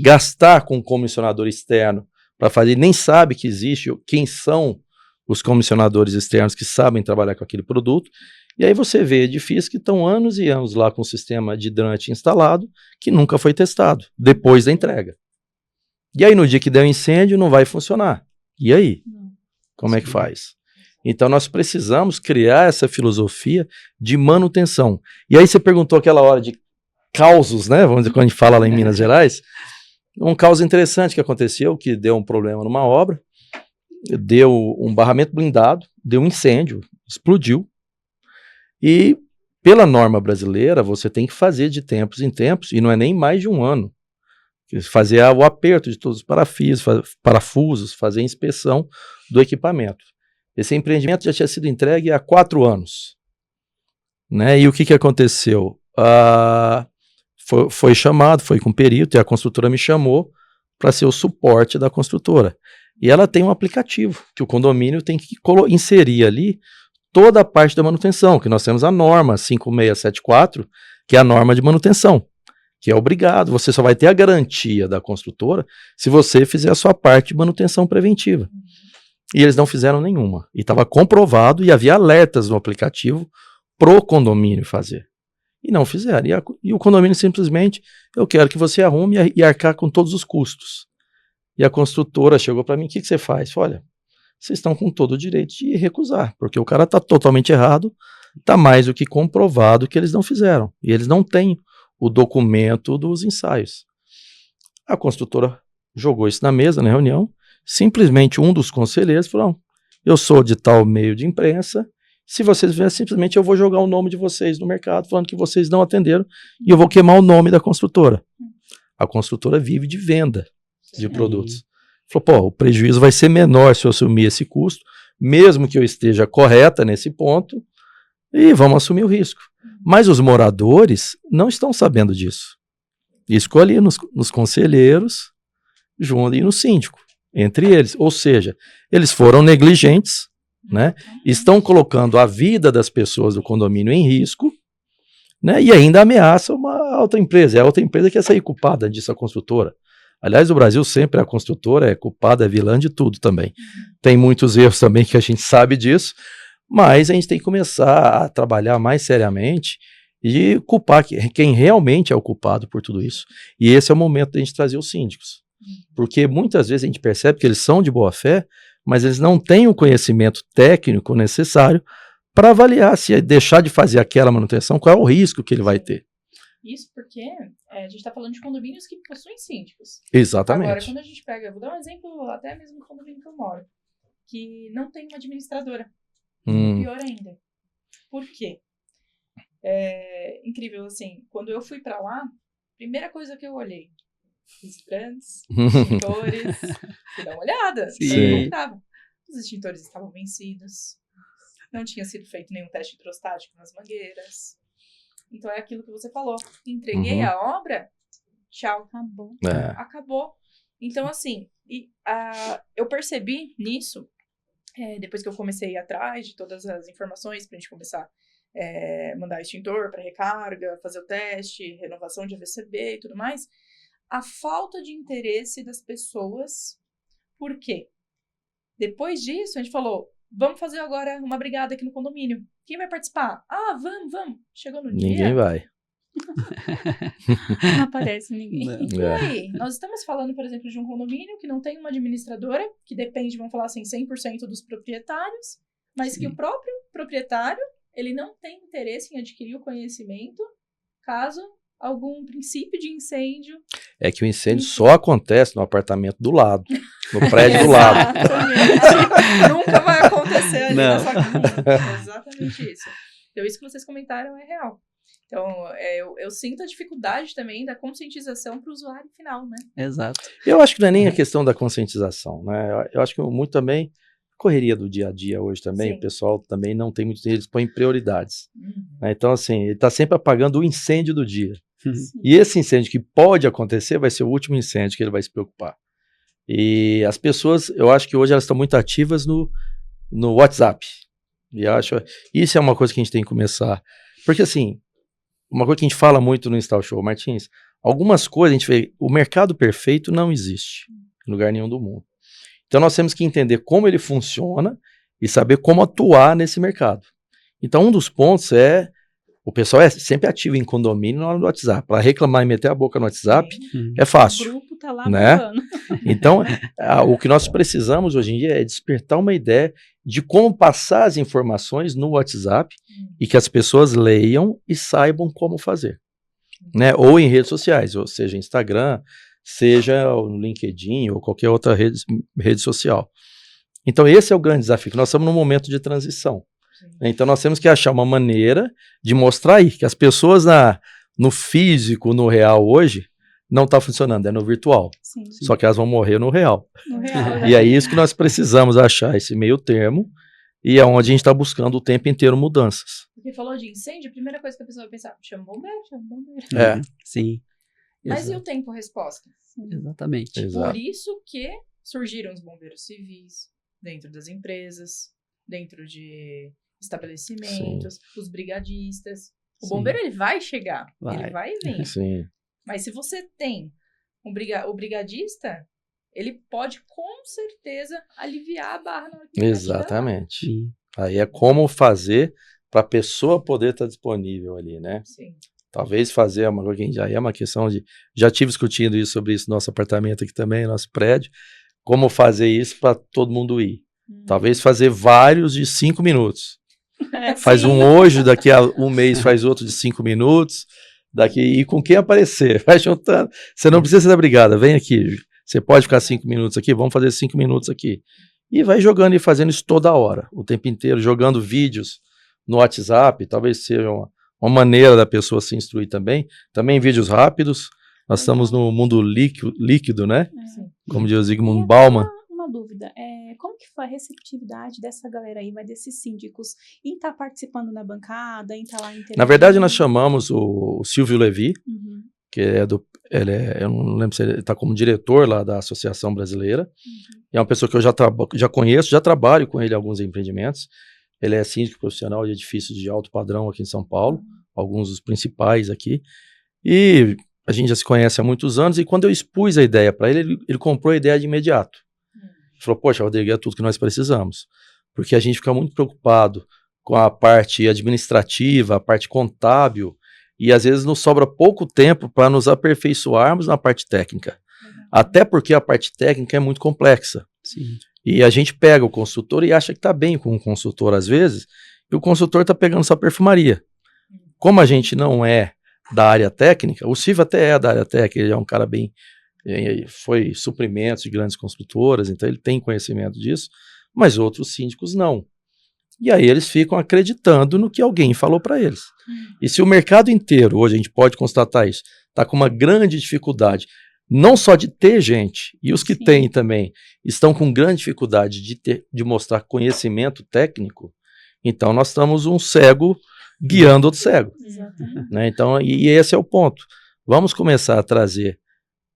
gastar com um comissionador externo para fazer, nem sabe que existe, quem são os comissionadores externos que sabem trabalhar com aquele produto. E aí você vê edifícios que estão anos e anos lá com o sistema de hidrante instalado, que nunca foi testado, depois da entrega. E aí, no dia que der um incêndio, não vai funcionar. E aí? Como é que faz? Então, nós precisamos criar essa filosofia de manutenção. E aí, você perguntou aquela hora de causos, né? Vamos dizer, quando a gente fala lá em Minas Gerais. Um caos interessante que aconteceu, que deu um problema numa obra, deu um barramento blindado, deu um incêndio, explodiu. E, pela norma brasileira, você tem que fazer de tempos em tempos, e não é nem mais de um ano. Fazer o aperto de todos os parafusos, fazer a inspeção do equipamento. Esse empreendimento já tinha sido entregue há 4 anos. Né? E o que aconteceu? foi chamado, foi com o perito, e a construtora me chamou para ser o suporte da construtora. E ela tem um aplicativo, que o condomínio tem que inserir ali toda a parte da manutenção, que nós temos a norma 5674, que é a norma de manutenção, que é obrigado, você só vai ter a garantia da construtora se você fizer a sua parte de manutenção preventiva. E eles não fizeram nenhuma. E estava comprovado e havia alertas no aplicativo pro condomínio fazer. E não fizeram. E o condomínio simplesmente, eu quero que você arrume e arcar com todos os custos. E a construtora chegou para mim, o que você faz? Olha, vocês estão com todo o direito de recusar, porque o cara está totalmente errado, está mais do que comprovado que eles não fizeram. E eles não têm o documento dos ensaios. A construtora jogou isso na mesa, na reunião, simplesmente um dos conselheiros falou, não, eu sou de tal meio de imprensa, se vocês verem, simplesmente eu vou jogar o nome de vocês no mercado, falando que vocês não atenderam, e eu vou queimar o nome da construtora. A construtora vive de venda de produtos. Falou, pô, o prejuízo vai ser menor se eu assumir esse custo, mesmo que eu esteja correta nesse ponto, e vamos assumir o risco. Mas os moradores não estão sabendo disso. Isso ficou ali nos conselheiros junto, e no síndico, entre eles. Ou seja, eles foram negligentes, né? Estão colocando a vida das pessoas do condomínio em risco, né? E ainda ameaça uma outra empresa. É a outra empresa que ia sair culpada disso, a construtora. Aliás, no Brasil sempre a construtora é culpada, é vilã de tudo também. Tem muitos erros também que a gente sabe disso, mas a gente tem que começar a trabalhar mais seriamente e culpar quem realmente é o culpado por tudo isso. E esse é o momento de a gente trazer os síndicos. Porque muitas vezes a gente percebe que eles são de boa fé, mas eles não têm o conhecimento técnico necessário para avaliar se deixar de fazer aquela manutenção, qual é o risco que ele vai ter. Isso porque a gente está falando de condomínios que possuem síndicos. Exatamente. Agora, quando a gente pega, vou dar um exemplo até mesmo do condomínio que eu moro, que não tem uma administradora. Pior ainda. Por quê? É incrível, assim, quando eu fui para lá, primeira coisa que eu olhei, hidrantes, extintores, fui dar uma olhada, como estava. Os extintores estavam vencidos, não tinha sido feito nenhum teste hidrostático nas mangueiras. Então é aquilo que você falou. Entreguei a obra, tchau, acabou. Acabou. Então, assim, eu percebi nisso, depois que eu comecei a ir atrás de todas as informações pra gente começar a mandar extintor para recarga, fazer o teste, renovação de AVCB e tudo mais, a falta de interesse das pessoas. Por quê? Depois disso, a gente falou, vamos fazer agora uma brigada aqui no condomínio. Quem vai participar? Ah, vamos. Chegou no dia. Ninguém vai. Não aparece ninguém. E aí, nós estamos falando, por exemplo, de um condomínio que não tem uma administradora, que depende, vamos falar assim, 100% dos proprietários, mas que o próprio proprietário, ele não tem interesse em adquirir o conhecimento caso algum princípio de incêndio. É que o incêndio só acontece no apartamento do lado, no prédio do lado. Nunca vai acontecer ali na sua casa. Exatamente isso. Então, isso que vocês comentaram é real. Então, eu sinto a dificuldade também da conscientização para o usuário final, né? Exato. Eu acho que não é nem a questão da conscientização, né? Eu acho que muito também, correria do dia a dia hoje também, o pessoal também não tem muito, eles põem prioridades. Né? Então, assim, ele está sempre apagando o incêndio do dia. E esse incêndio que pode acontecer vai ser o último incêndio que ele vai se preocupar. E as pessoas, eu acho que hoje elas estão muito ativas no WhatsApp. E acho isso é uma coisa que a gente tem que começar. Porque assim, uma coisa que a gente fala muito no Install Show, Martins, algumas coisas a gente vê, o mercado perfeito não existe em lugar nenhum do mundo. Então nós temos que entender como ele funciona e saber como atuar nesse mercado. Então um dos pontos o pessoal é sempre ativo em condomínio na hora do WhatsApp. Para reclamar e meter a boca no WhatsApp é fácil. O grupo tá lá, né? Então, o que nós precisamos hoje em dia é despertar uma ideia de como passar as informações no WhatsApp e que as pessoas leiam e saibam como fazer. Né? Ou em redes sociais, ou seja, Instagram, seja no LinkedIn ou qualquer outra rede social. Então, esse é o grande desafio, que nós estamos num momento de transição. Então nós temos que achar uma maneira de mostrar aí que as pessoas no físico, no real hoje, não está funcionando, é no virtual. Sim. Só que elas vão morrer no real. E é isso que nós precisamos achar, esse meio termo, e é onde a gente está buscando o tempo inteiro mudanças. Porque falou de incêndio, a primeira coisa que a pessoa vai pensar, chama o bombeiro. É. Sim. Mas e o tempo-resposta? Exatamente. Exato. Por isso que surgiram os bombeiros civis dentro das empresas, dentro de estabelecimentos, os brigadistas. O Sim. bombeiro, ele vai chegar, Vai. ele vai vir. Sim. Mas se você tem o brigadista, ele pode com certeza aliviar a barra na hora que ele vai tirar. Exatamente. Sim. Aí é como fazer para a pessoa poder estar disponível ali, né? Sim. Talvez fazer uma coisa que já é uma questão de... Já tive discutindo isso sobre isso no nosso apartamento aqui também, nosso prédio. Como fazer isso para todo mundo ir. Talvez fazer vários de 5 minutos. Faz um hoje, daqui a um mês faz outro de 5 minutos. E com quem aparecer, vai juntando. Você não precisa ser da brigada, vem aqui. Você pode ficar 5 minutos aqui, vamos fazer 5 minutos aqui. E vai jogando e fazendo isso toda hora, o tempo inteiro, jogando vídeos no WhatsApp, talvez seja uma maneira da pessoa se instruir também. Também vídeos rápidos, nós estamos no mundo líquido, né? Sim. Como diz o E Zygmunt até Bauman. uma dúvida, como que foi a receptividade dessa galera aí, desses síndicos, em estar participando na bancada, em estar lá interagindo? Na verdade, nós chamamos o Silvio Levi, Uhum. que eu não lembro se ele está como diretor lá da Associação Brasileira. Uhum. É uma pessoa que eu já conheço, já trabalho com ele em alguns empreendimentos. Ele é síndico profissional de edifícios de alto padrão aqui em São Paulo, alguns dos principais aqui. E a gente já se conhece há muitos anos, e quando eu expus a ideia para ele, ele comprou a ideia de imediato. Ele falou, poxa, Rodrigo, é tudo que nós precisamos. Porque a gente fica muito preocupado com a parte administrativa, a parte contábil, e às vezes nos sobra pouco tempo para nos aperfeiçoarmos na parte técnica. Até porque a parte técnica é muito complexa. Sim. E a gente pega o consultor e acha que está bem com o consultor às vezes, e o consultor está pegando só perfumaria. Como a gente não é da área técnica, o Silvio até é da área técnica, ele é um cara bem... foi suprimentos de grandes construtoras, então ele tem conhecimento disso, mas outros síndicos não. E aí eles ficam acreditando no que alguém falou para eles. E se o mercado inteiro, hoje a gente pode constatar isso, está com uma grande dificuldade, não só de ter gente, e os que Sim. têm também estão com grande dificuldade de mostrar conhecimento técnico, então nós estamos um cego guiando outro cego. Exatamente. Né? Então, e esse é o ponto. Vamos começar a trazer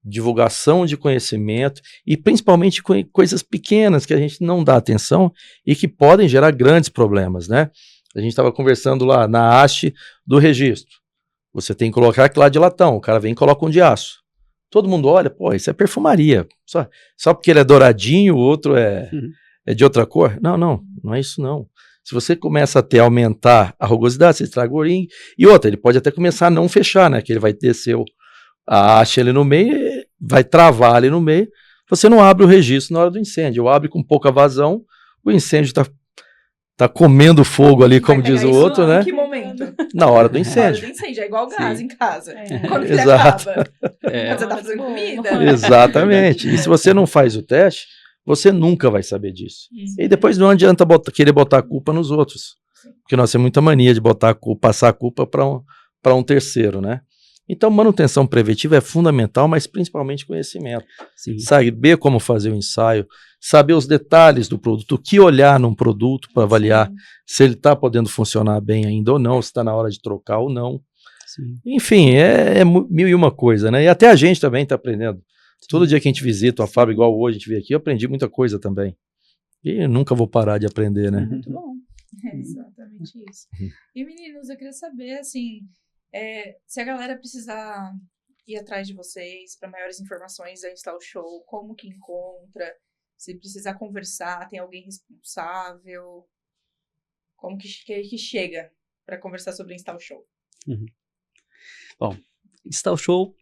divulgação de conhecimento e principalmente coisas pequenas que a gente não dá atenção e que podem gerar grandes problemas, né? A gente estava conversando lá na haste do registro. Você tem que colocar aquilo lá de latão, o cara vem e coloca um de aço. Todo mundo olha, pô, isso é perfumaria. Só porque ele é douradinho, o outro é de outra cor. Não é isso não. Se você começa a aumentar a rugosidade, você estraga o ourinho. E outra, ele pode até começar a não fechar, né? Que ele vai descer a haste ali no meio, vai travar ali no meio. Você não abre o registro na hora do incêndio. Ou abre com pouca vazão, o incêndio tá comendo fogo ali, como diz o outro, né? Em que momento? Na hora do Na hora incêndio. do incênio, é igual gás Sim. em casa. É. Quando que Exato. acaba? É. Quando você tá fazendo comida? Exatamente. E se você não faz o teste, você nunca vai saber disso. E depois não adianta querer botar a culpa nos outros. Porque nós temos muita mania de passar a culpa para um terceiro, né? Então, manutenção preventiva é fundamental, mas principalmente conhecimento. Sim. Saber como fazer o ensaio, saber os detalhes do produto, o que olhar num produto para avaliar se ele está podendo funcionar bem ainda ou não, se está na hora de trocar ou não. Sim. Enfim, é mil e uma coisa, né? E até a gente também está aprendendo. Todo dia que a gente visita uma fábrica igual hoje, a gente veio aqui, eu aprendi muita coisa também. E eu nunca vou parar de aprender, né? Muito bom. É exatamente isso. E meninos, eu queria saber, assim, se a galera precisar ir atrás de vocês para maiores informações da Install Show, como que encontra, se precisar conversar, tem alguém responsável, como que chega para conversar sobre a Install Show? Bom, Install Show,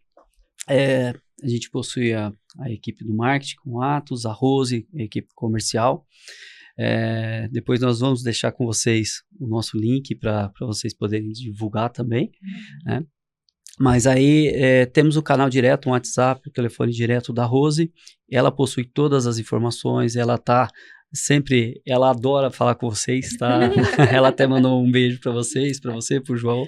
a gente possui a equipe do marketing com o Atos, a Rose, a equipe comercial. Depois nós vamos deixar com vocês o nosso link para vocês poderem divulgar também, né? Mas aí temos o canal direto, um WhatsApp, o telefone direto da Rose. Ela possui todas as informações, ela tá sempre, ela adora falar com vocês, tá? Ela até mandou um beijo para vocês, para você, pro João.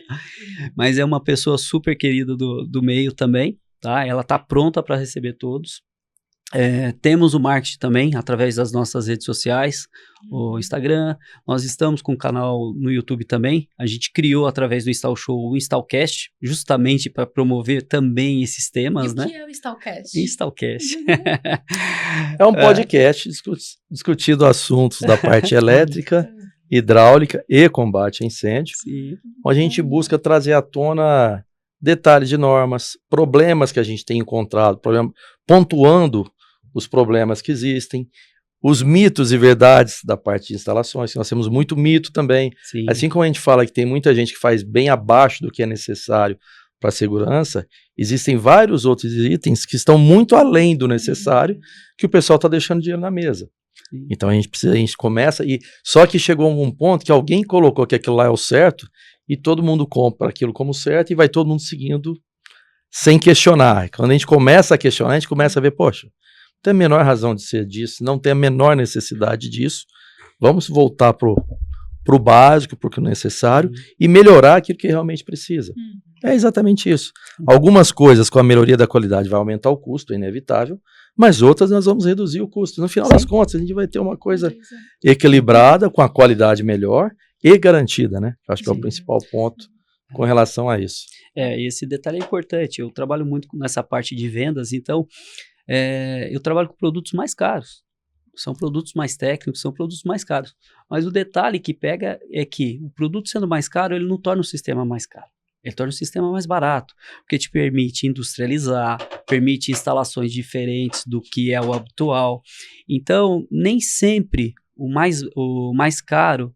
Mas é uma pessoa super querida do meio também, tá? Ela tá pronta para receber todos. Temos o marketing também, através das nossas redes sociais, o Instagram, nós estamos com um canal no YouTube também, a gente criou através do Install Show o Installcast, justamente para promover também esses temas, né? O que é o Installcast? Installcast. É um podcast discutindo assuntos da parte elétrica, hidráulica e combate a incêndio, Sim. onde a gente busca trazer à tona detalhes de normas, problemas que a gente tem encontrado, pontuando os problemas que existem, os mitos e verdades da parte de instalações, que nós temos muito mito também. Sim. Assim como a gente fala que tem muita gente que faz bem abaixo do que é necessário para a segurança, existem vários outros itens que estão muito além do necessário, que o pessoal está deixando dinheiro na mesa. Sim. Então a gente começa, e só que chegou a um ponto que alguém colocou que aquilo lá é o certo, e todo mundo compra aquilo como certo, e vai todo mundo seguindo sem questionar. Quando a gente começa a questionar, a gente começa a ver, poxa, não tem a menor razão de ser disso, não tem a menor necessidade disso, vamos voltar pro básico, porque é necessário, e melhorar aquilo que realmente precisa. É exatamente isso. Algumas coisas com a melhoria da qualidade vai aumentar o custo, é inevitável, mas outras nós vamos reduzir o custo. No final das contas, a gente vai ter uma coisa equilibrada, com a qualidade melhor e garantida, né? Acho que é o principal ponto com relação a isso. Esse detalhe é importante. Eu trabalho muito nessa parte de vendas, então eu trabalho com produtos mais caros. São produtos mais técnicos, são produtos mais caros. Mas o detalhe que pega é que o produto sendo mais caro, ele não torna o sistema mais caro. Ele torna o sistema mais barato, porque te permite industrializar, permite instalações diferentes do que é o habitual. Então, nem sempre o mais caro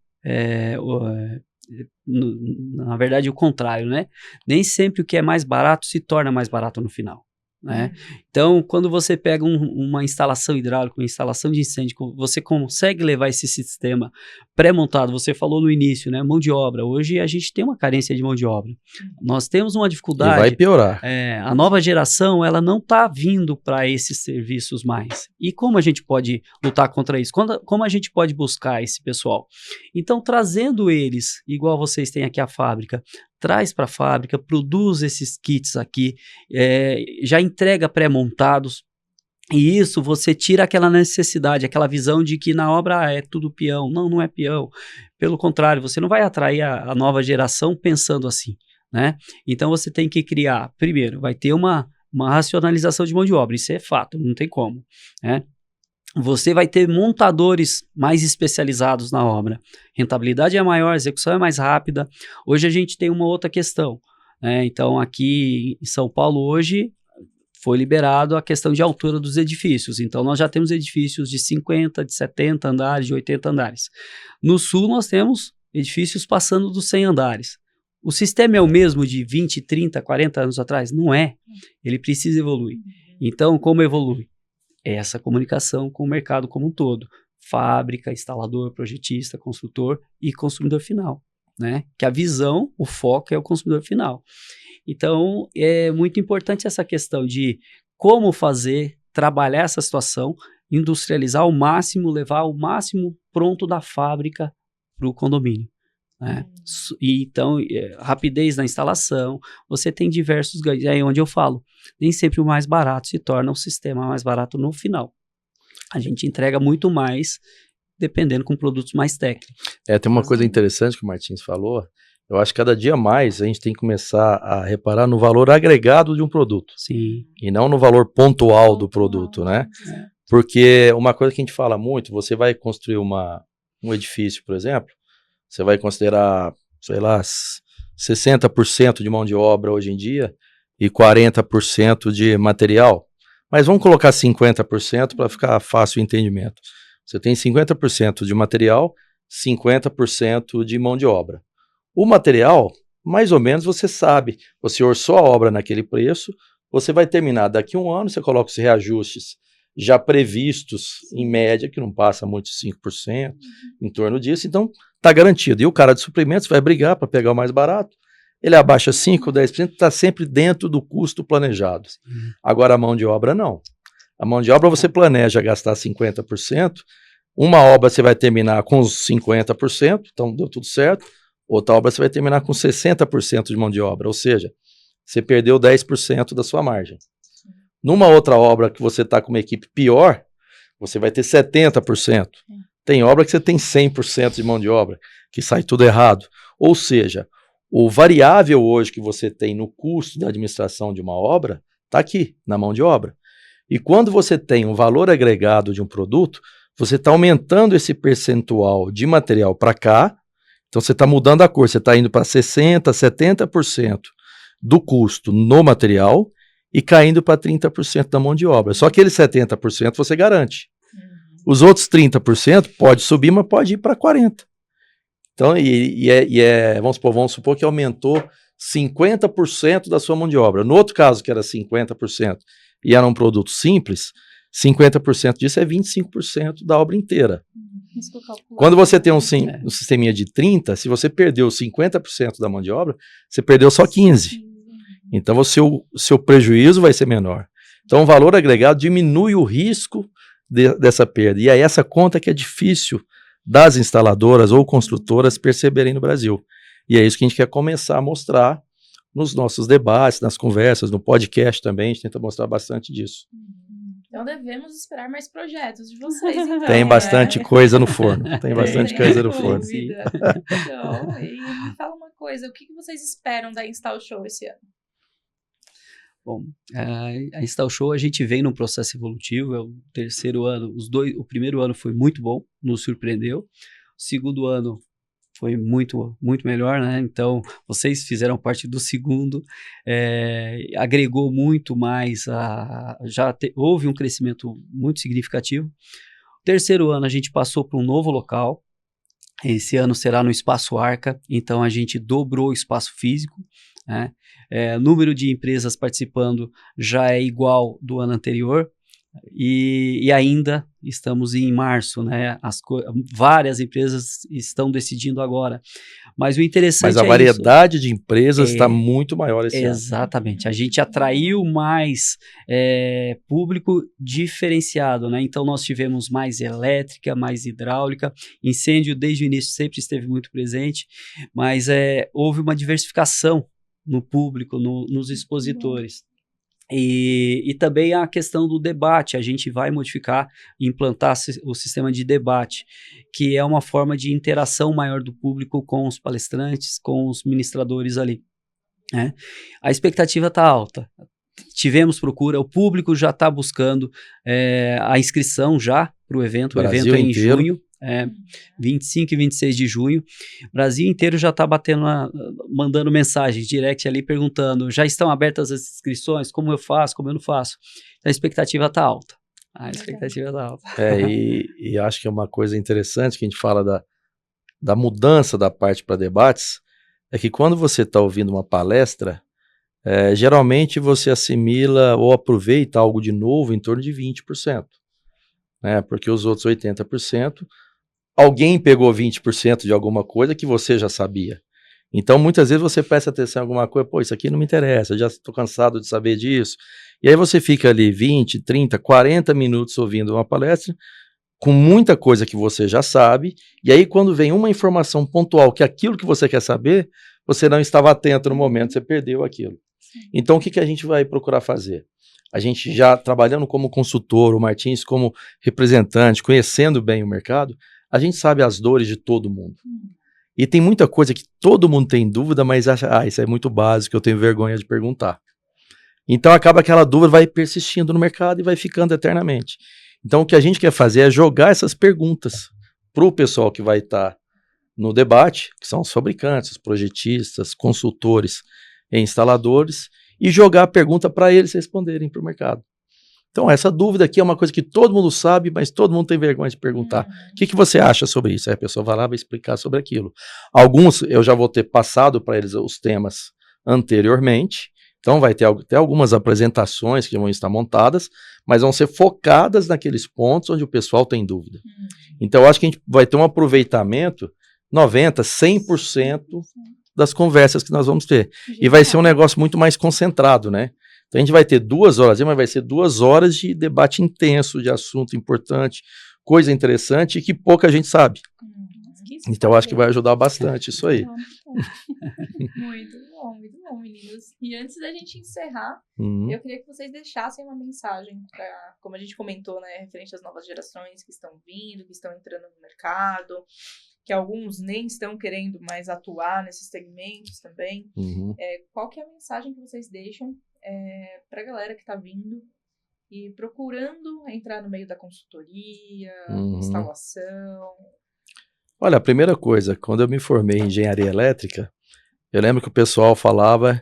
na verdade, o contrário, né? Nem sempre o que é mais barato se torna mais barato no final. Né? Então, quando você pega uma instalação hidráulica, uma instalação de incêndio, você consegue levar esse sistema pré-montado. Você falou no início, né? Mão de obra. Hoje a gente tem uma carência de mão de obra. Nós temos uma dificuldade. E vai piorar. A nova geração, ela não está vindo para esses serviços mais. E como a gente pode lutar contra isso? Como a gente pode buscar esse pessoal? Então, trazendo eles, igual vocês têm aqui a fábrica, traz para a fábrica, produz esses kits aqui, já entrega pré-montados, e isso você tira aquela necessidade, aquela visão de que na obra é tudo peão. Não, não é peão. Pelo contrário, você não vai atrair a nova geração pensando assim, né? Então você tem que criar, primeiro, vai ter uma racionalização de mão de obra, isso é fato, não tem como, né? Você vai ter montadores mais especializados na obra. Rentabilidade é maior, a execução é mais rápida. Hoje a gente tem uma outra questão, né? Então aqui em São Paulo hoje foi liberado a questão de altura dos edifícios. Então nós já temos edifícios de 50, de 70 andares, de 80 andares. No sul nós temos edifícios passando dos 100 andares. O sistema é o mesmo de 20, 30, 40 anos atrás? Não é. Ele precisa evoluir. Então como evolui? Essa comunicação com o mercado como um todo, fábrica, instalador, projetista, construtor e consumidor final, né? Que a visão, o foco é o consumidor final. Então, é muito importante essa questão de como fazer, trabalhar essa situação, industrializar ao máximo, levar ao máximo pronto da fábrica para o condomínio. Né? E então, rapidez na instalação, você tem diversos ganhos. É onde eu falo, nem sempre o mais barato se torna o sistema mais barato no final. A gente entrega muito mais, dependendo com produtos mais técnicos. Tem uma coisa interessante que o Martins falou. Eu acho que cada dia mais a gente tem que começar a reparar no valor agregado de um produto. Sim. E não no valor pontual do produto, né? Porque uma coisa que a gente fala muito, você vai construir um edifício, por exemplo, você vai considerar, sei lá, 60% de mão de obra hoje em dia e 40% de material. Mas vamos colocar 50% para ficar fácil o entendimento. Você tem 50% de material, 50% de mão de obra. O material, mais ou menos, você sabe. Você orçou a obra naquele preço, você vai terminar daqui a um ano, você coloca os reajustes já previstos, em média, que não passa muito de 5%, em torno disso, então está garantido. E o cara de suprimentos vai brigar para pegar o mais barato, ele abaixa 5%, 10%, está sempre dentro do custo planejado. Agora a mão de obra não. A mão de obra você planeja gastar 50%, uma obra você vai terminar com os 50%, então deu tudo certo, outra obra você vai terminar com 60% de mão de obra, ou seja, você perdeu 10% da sua margem. Numa outra obra que você está com uma equipe pior, você vai ter 70%. Tem obra que você tem 100% de mão de obra, que sai tudo errado. Ou seja, o variável hoje que você tem no custo da administração de uma obra está aqui, na mão de obra. E quando você tem um valor agregado de um produto, você está aumentando esse percentual de material para cá, então você está mudando a cor, você está indo para 60%, 70% do custo no material e caindo para 30% da mão de obra. Só aquele 70% você garante. Os outros 30% pode subir, mas pode ir para 40%. Então, vamos supor que aumentou 50% da sua mão de obra. No outro caso, que era 50%, e era um produto simples, 50% disso é 25% da obra inteira. Quando você tem um sisteminha de 30%, se você perdeu 50% da mão de obra, você perdeu só 15%. Então, o seu prejuízo vai ser menor. Então, o valor agregado diminui o risco dessa perda. E é essa conta que é difícil das instaladoras ou construtoras perceberem no Brasil. E é isso que a gente quer começar a mostrar nos nossos debates, nas conversas, no podcast também, a gente tenta mostrar bastante disso. Então devemos esperar mais projetos de vocês, então. Tem bastante coisa no forno. Tem bastante coisa no forno. Então, e me fala uma coisa, o que vocês esperam da Install Show esse ano? Bom, a Install Show a gente vem num processo evolutivo, é o terceiro ano, o primeiro ano foi muito bom, nos surpreendeu, o segundo ano foi muito, muito melhor, né? Então, vocês fizeram parte do segundo, agregou muito mais, houve um crescimento muito significativo. O terceiro ano a gente passou para um novo local, esse ano será no Espaço Arca, então a gente dobrou o espaço físico, né? Número de empresas participando já é igual do ano anterior e ainda estamos em março, né? Várias empresas estão decidindo agora, mas o interessante Mas a variedade de empresas está muito maior esse ano. Exatamente, a gente atraiu mais público diferenciado, né? Então nós tivemos mais elétrica, mais hidráulica, incêndio desde o início sempre esteve muito presente, mas houve uma diversificação no público, nos expositores. E também a questão do debate, a gente vai modificar, implantar o sistema de debate, que é uma forma de interação maior do público com os palestrantes, com os ministradores ali. Né? A expectativa está alta, tivemos procura, o público já está buscando a inscrição já para o evento é em junho. 25 e 26 de junho, o Brasil inteiro já está mandando mensagens, direct ali, perguntando, já estão abertas as inscrições, como eu faço, como eu não faço? Então a expectativa está alta. E acho que é uma coisa interessante que a gente fala da mudança da parte para debates, é que quando você está ouvindo uma palestra, geralmente você assimila ou aproveita algo de novo em torno de 20%, né? Porque os outros 80%, alguém pegou 20% de alguma coisa que você já sabia. Então, muitas vezes você presta atenção em alguma coisa, isso aqui não me interessa, eu já estou cansado de saber disso. E aí você fica ali 20, 30, 40 minutos ouvindo uma palestra, com muita coisa que você já sabe, e aí quando vem uma informação pontual, que é aquilo que você quer saber, você não estava atento no momento, você perdeu aquilo. Então, o que a gente vai procurar fazer? A gente já trabalhando como consultor, o Martins como representante, conhecendo bem o mercado, a gente sabe as dores de todo mundo. E tem muita coisa que todo mundo tem dúvida, mas acha, isso é muito básico, eu tenho vergonha de perguntar. Então acaba aquela dúvida, vai persistindo no mercado e vai ficando eternamente. Então o que a gente quer fazer é jogar essas perguntas para o pessoal que vai estar no debate, que são os fabricantes, os projetistas, consultores e instaladores, e jogar a pergunta para eles responderem para o mercado. Então, essa dúvida aqui é uma coisa que todo mundo sabe, mas todo mundo tem vergonha de perguntar. O que você acha sobre isso? Aí a pessoa vai lá e vai explicar sobre aquilo. Alguns eu já vou ter passado para eles os temas anteriormente, então vai ter até algumas apresentações que vão estar montadas, mas vão ser focadas naqueles pontos onde o pessoal tem dúvida. Então, eu acho que a gente vai ter um aproveitamento 90%, 100% das conversas que nós vamos ter. E vai ser um negócio muito mais concentrado, né? Então a gente vai ter 2 horas, mas vai ser 2 horas de debate intenso, de assunto importante, coisa interessante e que pouca gente sabe. Então, eu acho que vai ajudar bastante isso aí. Muito bom, meninos. E antes da gente encerrar, eu queria que vocês deixassem uma mensagem para, como a gente comentou, né, referente às novas gerações que estão vindo, que estão entrando no mercado, que alguns nem estão querendo mais atuar nesses segmentos também. Qual que é a mensagem que vocês deixam para a galera que está vindo e procurando entrar no meio da consultoria, instalação? Olha, a primeira coisa, quando eu me formei em engenharia elétrica, eu lembro que o pessoal falava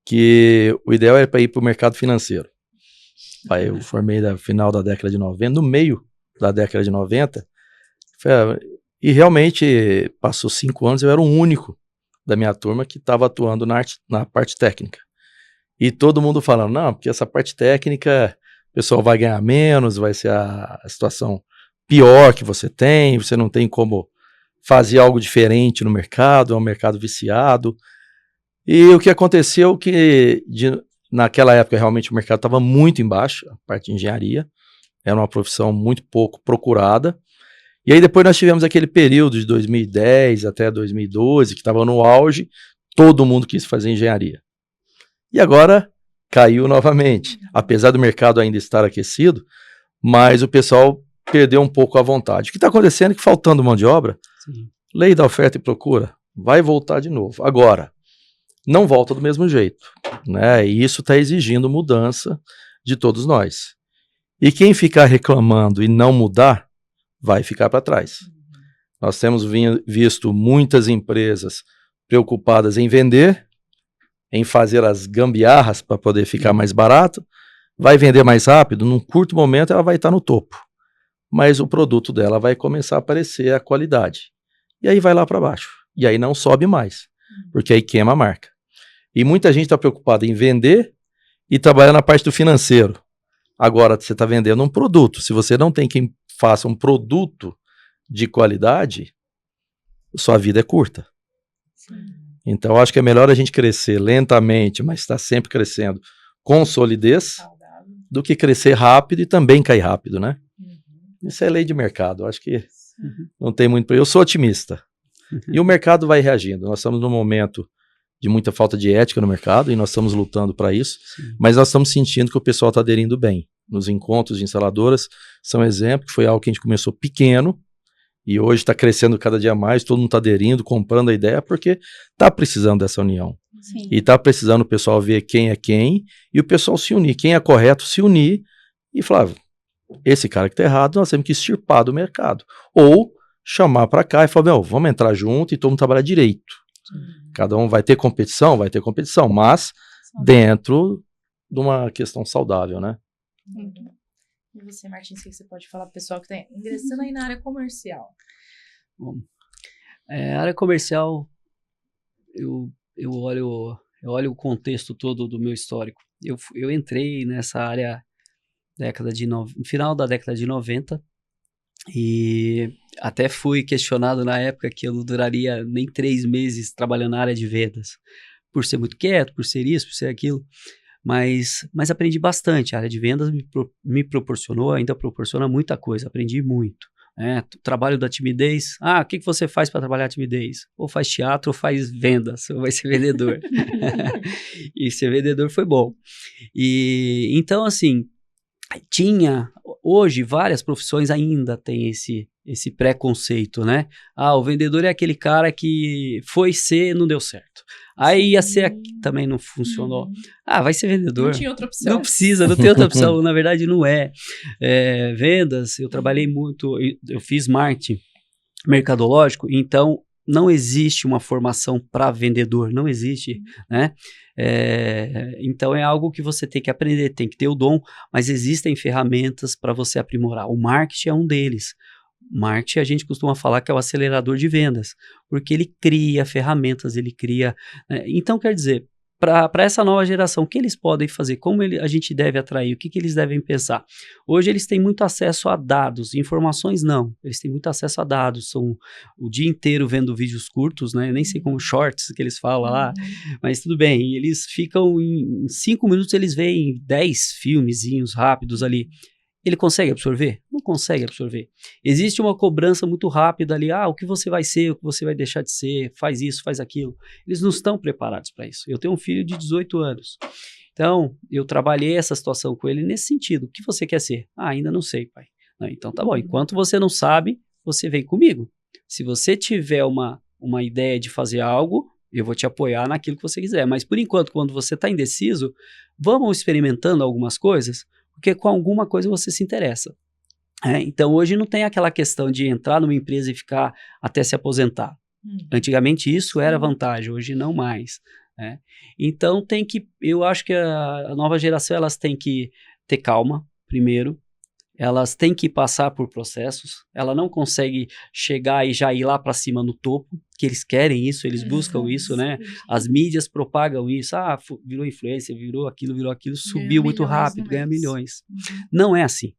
que o ideal era para ir para o mercado financeiro. Aí eu formei no final da década de 90, no meio da década de 90, e realmente passou 5 anos, eu era o único da minha turma que estava atuando na parte técnica. E todo mundo falando, não, porque essa parte técnica, o pessoal vai ganhar menos, vai ser a situação pior que você não tem como fazer algo diferente no mercado, é um mercado viciado. E o que aconteceu que naquela época realmente o mercado estava muito embaixo, a parte de engenharia, era uma profissão muito pouco procurada. E aí depois nós tivemos aquele período de 2010 até 2012, que estava no auge, todo mundo quis fazer engenharia. E agora caiu novamente, apesar do mercado ainda estar aquecido, mas o pessoal perdeu um pouco a vontade. O que está acontecendo é que faltando mão de obra, lei da oferta e procura, vai voltar de novo. Agora, não volta do mesmo jeito, né? E isso está exigindo mudança de todos nós. E quem ficar reclamando e não mudar, vai ficar para trás. Nós temos visto muitas empresas preocupadas em vender, em fazer as gambiarras para poder ficar mais barato, vai vender mais rápido, num curto momento ela vai estar no topo, mas o produto dela vai começar a aparecer a qualidade, e aí vai lá para baixo, e aí não sobe mais, porque aí queima a marca. E muita gente está preocupada em vender e trabalhar na parte do financeiro. Agora você está vendendo um produto, se você não tem quem faça um produto de qualidade, sua vida é curta. Então, acho que é melhor a gente crescer lentamente, mas estar sempre crescendo com solidez, do que crescer rápido e também cair rápido, né? Isso é lei de mercado, acho que não tem muito... Eu sou otimista. E o mercado vai reagindo. Nós estamos num momento de muita falta de ética no mercado e nós estamos lutando para isso, mas nós estamos sentindo que o pessoal está aderindo bem. Nos encontros de instaladoras, são exemplo, que foi algo que a gente começou pequeno, e hoje está crescendo cada dia mais, todo mundo está aderindo, comprando a ideia, porque está precisando dessa união. E está precisando o pessoal ver quem é quem, e o pessoal se unir. Quem é correto, se unir e falar, esse cara que está errado, nós temos que extirpar do mercado. Ou chamar para cá e falar, vamos entrar junto e todo mundo trabalhar direito. Cada um vai ter competição, mas dentro de uma questão saudável, né? E você, Martins, o que você pode falar para o pessoal que está ingressando aí na área comercial? Bom, a área comercial, eu olho o contexto todo do meu histórico. Eu entrei nessa área no final da década de 90 e até fui questionado na época que eu não duraria nem 3 meses trabalhando na área de vendas, por ser muito quieto, por ser isso, por ser aquilo. Mas aprendi bastante. A área de vendas me proporcionou, ainda proporciona muita coisa. Aprendi muito. O trabalho da timidez. O que você faz para trabalhar a timidez? Ou faz teatro ou faz vendas, ou vai ser vendedor. E ser vendedor foi bom. E então, assim, hoje várias profissões ainda têm esse preconceito, né? O vendedor é aquele cara que foi ser, não deu certo. Aí ia ser aqui, também não funcionou. Vai ser vendedor. Não tinha outra opção. Não precisa, não tem outra opção. Na verdade, não é. Vendas, eu trabalhei muito, eu fiz marketing mercadológico, então não existe uma formação para vendedor, não existe, né? Então é algo que você tem que aprender, tem que ter o dom, mas existem ferramentas para você aprimorar. O marketing é um deles. Marketing, a gente costuma falar que é o acelerador de vendas, porque ele cria ferramentas, ele cria... Então, quer dizer, para essa nova geração, o que eles podem fazer? Como a gente deve atrair? O que eles devem pensar? Hoje eles têm muito acesso a dados, informações não. Eles têm muito acesso a dados, são o dia inteiro vendo vídeos curtos, né? Eu nem sei como shorts que eles falam lá, mas tudo bem. Eles ficam em 5 minutos, eles veem 10 filmezinhos rápidos ali. Ele consegue absorver? Não consegue absorver. Existe uma cobrança muito rápida ali, o que você vai ser, o que você vai deixar de ser, faz isso, faz aquilo. Eles não estão preparados para isso. Eu tenho um filho de 18 anos. Então, eu trabalhei essa situação com ele nesse sentido. O que você quer ser? Ainda não sei, pai. Então tá bom, enquanto você não sabe, você vem comigo. Se você tiver uma ideia de fazer algo, eu vou te apoiar naquilo que você quiser. Mas por enquanto, quando você está indeciso, vamos experimentando algumas coisas, porque com alguma coisa você se interessa. Então hoje não tem aquela questão de entrar numa empresa e ficar até se aposentar. Antigamente isso era vantagem, hoje não mais. Então eu acho que a nova geração, elas têm que ter calma, primeiro. Elas têm que passar por processos, ela não consegue chegar e já ir lá para cima no topo, que eles querem isso, eles buscam isso, né? As mídias propagam isso, virou influência, virou aquilo, subiu muito rápido, ganha milhões. Não é assim.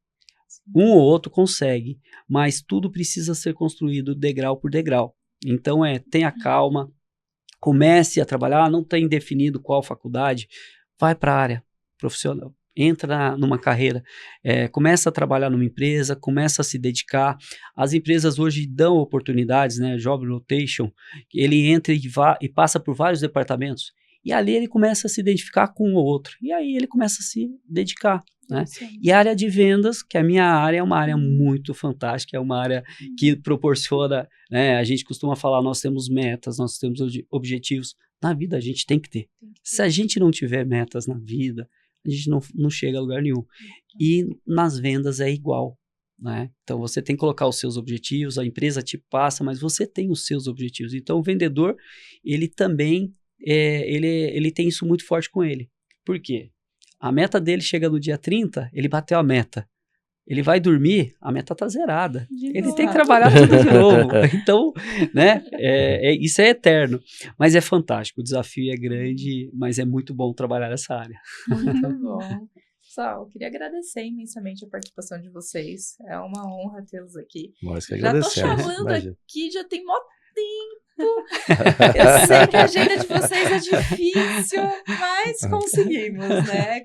Um ou outro consegue, mas tudo precisa ser construído degrau por degrau. Então tenha calma, comece a trabalhar, não tem definido qual faculdade, vai para a área profissional. Entra numa carreira, começa a trabalhar numa empresa, começa a se dedicar. As empresas hoje dão oportunidades, né? Job rotation, ele entra e passa por vários departamentos, e ali ele começa a se identificar com um ou outro, e aí ele começa a se dedicar, né? E a área de vendas, que a minha área é uma área muito fantástica, é uma área que proporciona, né? A gente costuma falar, nós temos metas, nós temos objetivos. Na vida a gente tem que ter. Se a gente não tiver metas na vida, a gente não chega a lugar nenhum. E nas vendas é igual, né? Então você tem que colocar os seus objetivos, a empresa te passa, mas você tem os seus objetivos. Então o vendedor, ele também, ele tem isso muito forte com ele. Por quê? A meta dele chega no dia 30, ele bateu a meta. Ele vai dormir, a meta está zerada. Ele tem que trabalhar tudo de novo. Então, né, isso é eterno. Mas é fantástico, o desafio é grande, mas é muito bom trabalhar nessa área. Muito bom. Pessoal, eu queria agradecer imensamente a participação de vocês. É uma honra tê-los aqui. Nós que agradecemos. Já tô chamando aqui, já tem mó tempo. Eu sei que a agenda de vocês é difícil, mas conseguimos, né?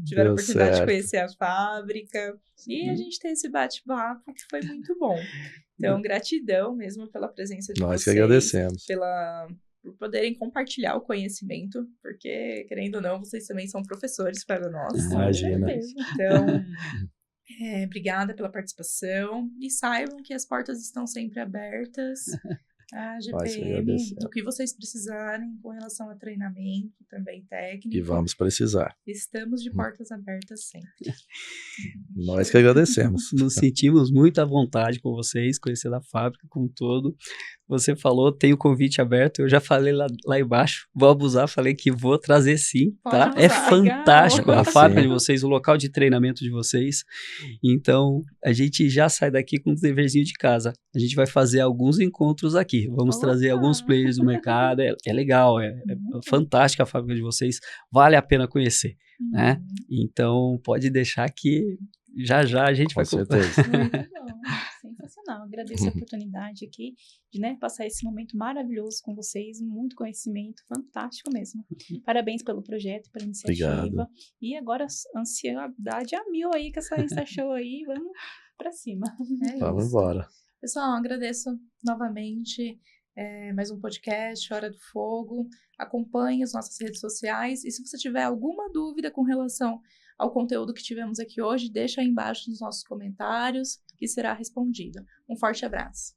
Tiveram a oportunidade de conhecer a fábrica e a gente ter esse bate-papo que foi muito bom. Então, gratidão mesmo pela presença de vocês. Nós que agradecemos. Por poderem compartilhar o conhecimento, porque, querendo ou não, vocês também são professores para nós. Imagina. Então, obrigada pela participação e saibam que as portas estão sempre abertas. A GPM, do que vocês precisarem com relação a treinamento, também técnico. E vamos precisar. Estamos de portas abertas sempre. Nós que agradecemos. Nos sentimos muito à vontade com vocês, conhecendo a fábrica como um todo. Você falou, tem o convite aberto, eu já falei lá embaixo, vou abusar, falei que vou trazer sim, tá? É fantástico a fábrica de vocês, o local de treinamento de vocês. Então, a gente já sai daqui com um deverzinho de casa. A gente vai fazer alguns encontros aqui, vamos trazer alguns players do mercado, é legal, é fantástica a fábrica de vocês, vale a pena conhecer, né? Então, pode deixar que já a gente vai... Com certeza. Muito bom, sensacional. Agradeço a oportunidade aqui de passar esse momento maravilhoso com vocês, muito conhecimento, fantástico mesmo. Parabéns pelo projeto, pela iniciativa. Obrigado. E agora, ansiedade a mil aí com essa Insta Show aí, vamos pra cima. Vamos embora. Pessoal, agradeço novamente mais um podcast, Hora do Fogo. Acompanhe as nossas redes sociais e se você tiver alguma dúvida com relação ao conteúdo que tivemos aqui hoje, deixa aí embaixo nos nossos comentários que será respondido. Um forte abraço.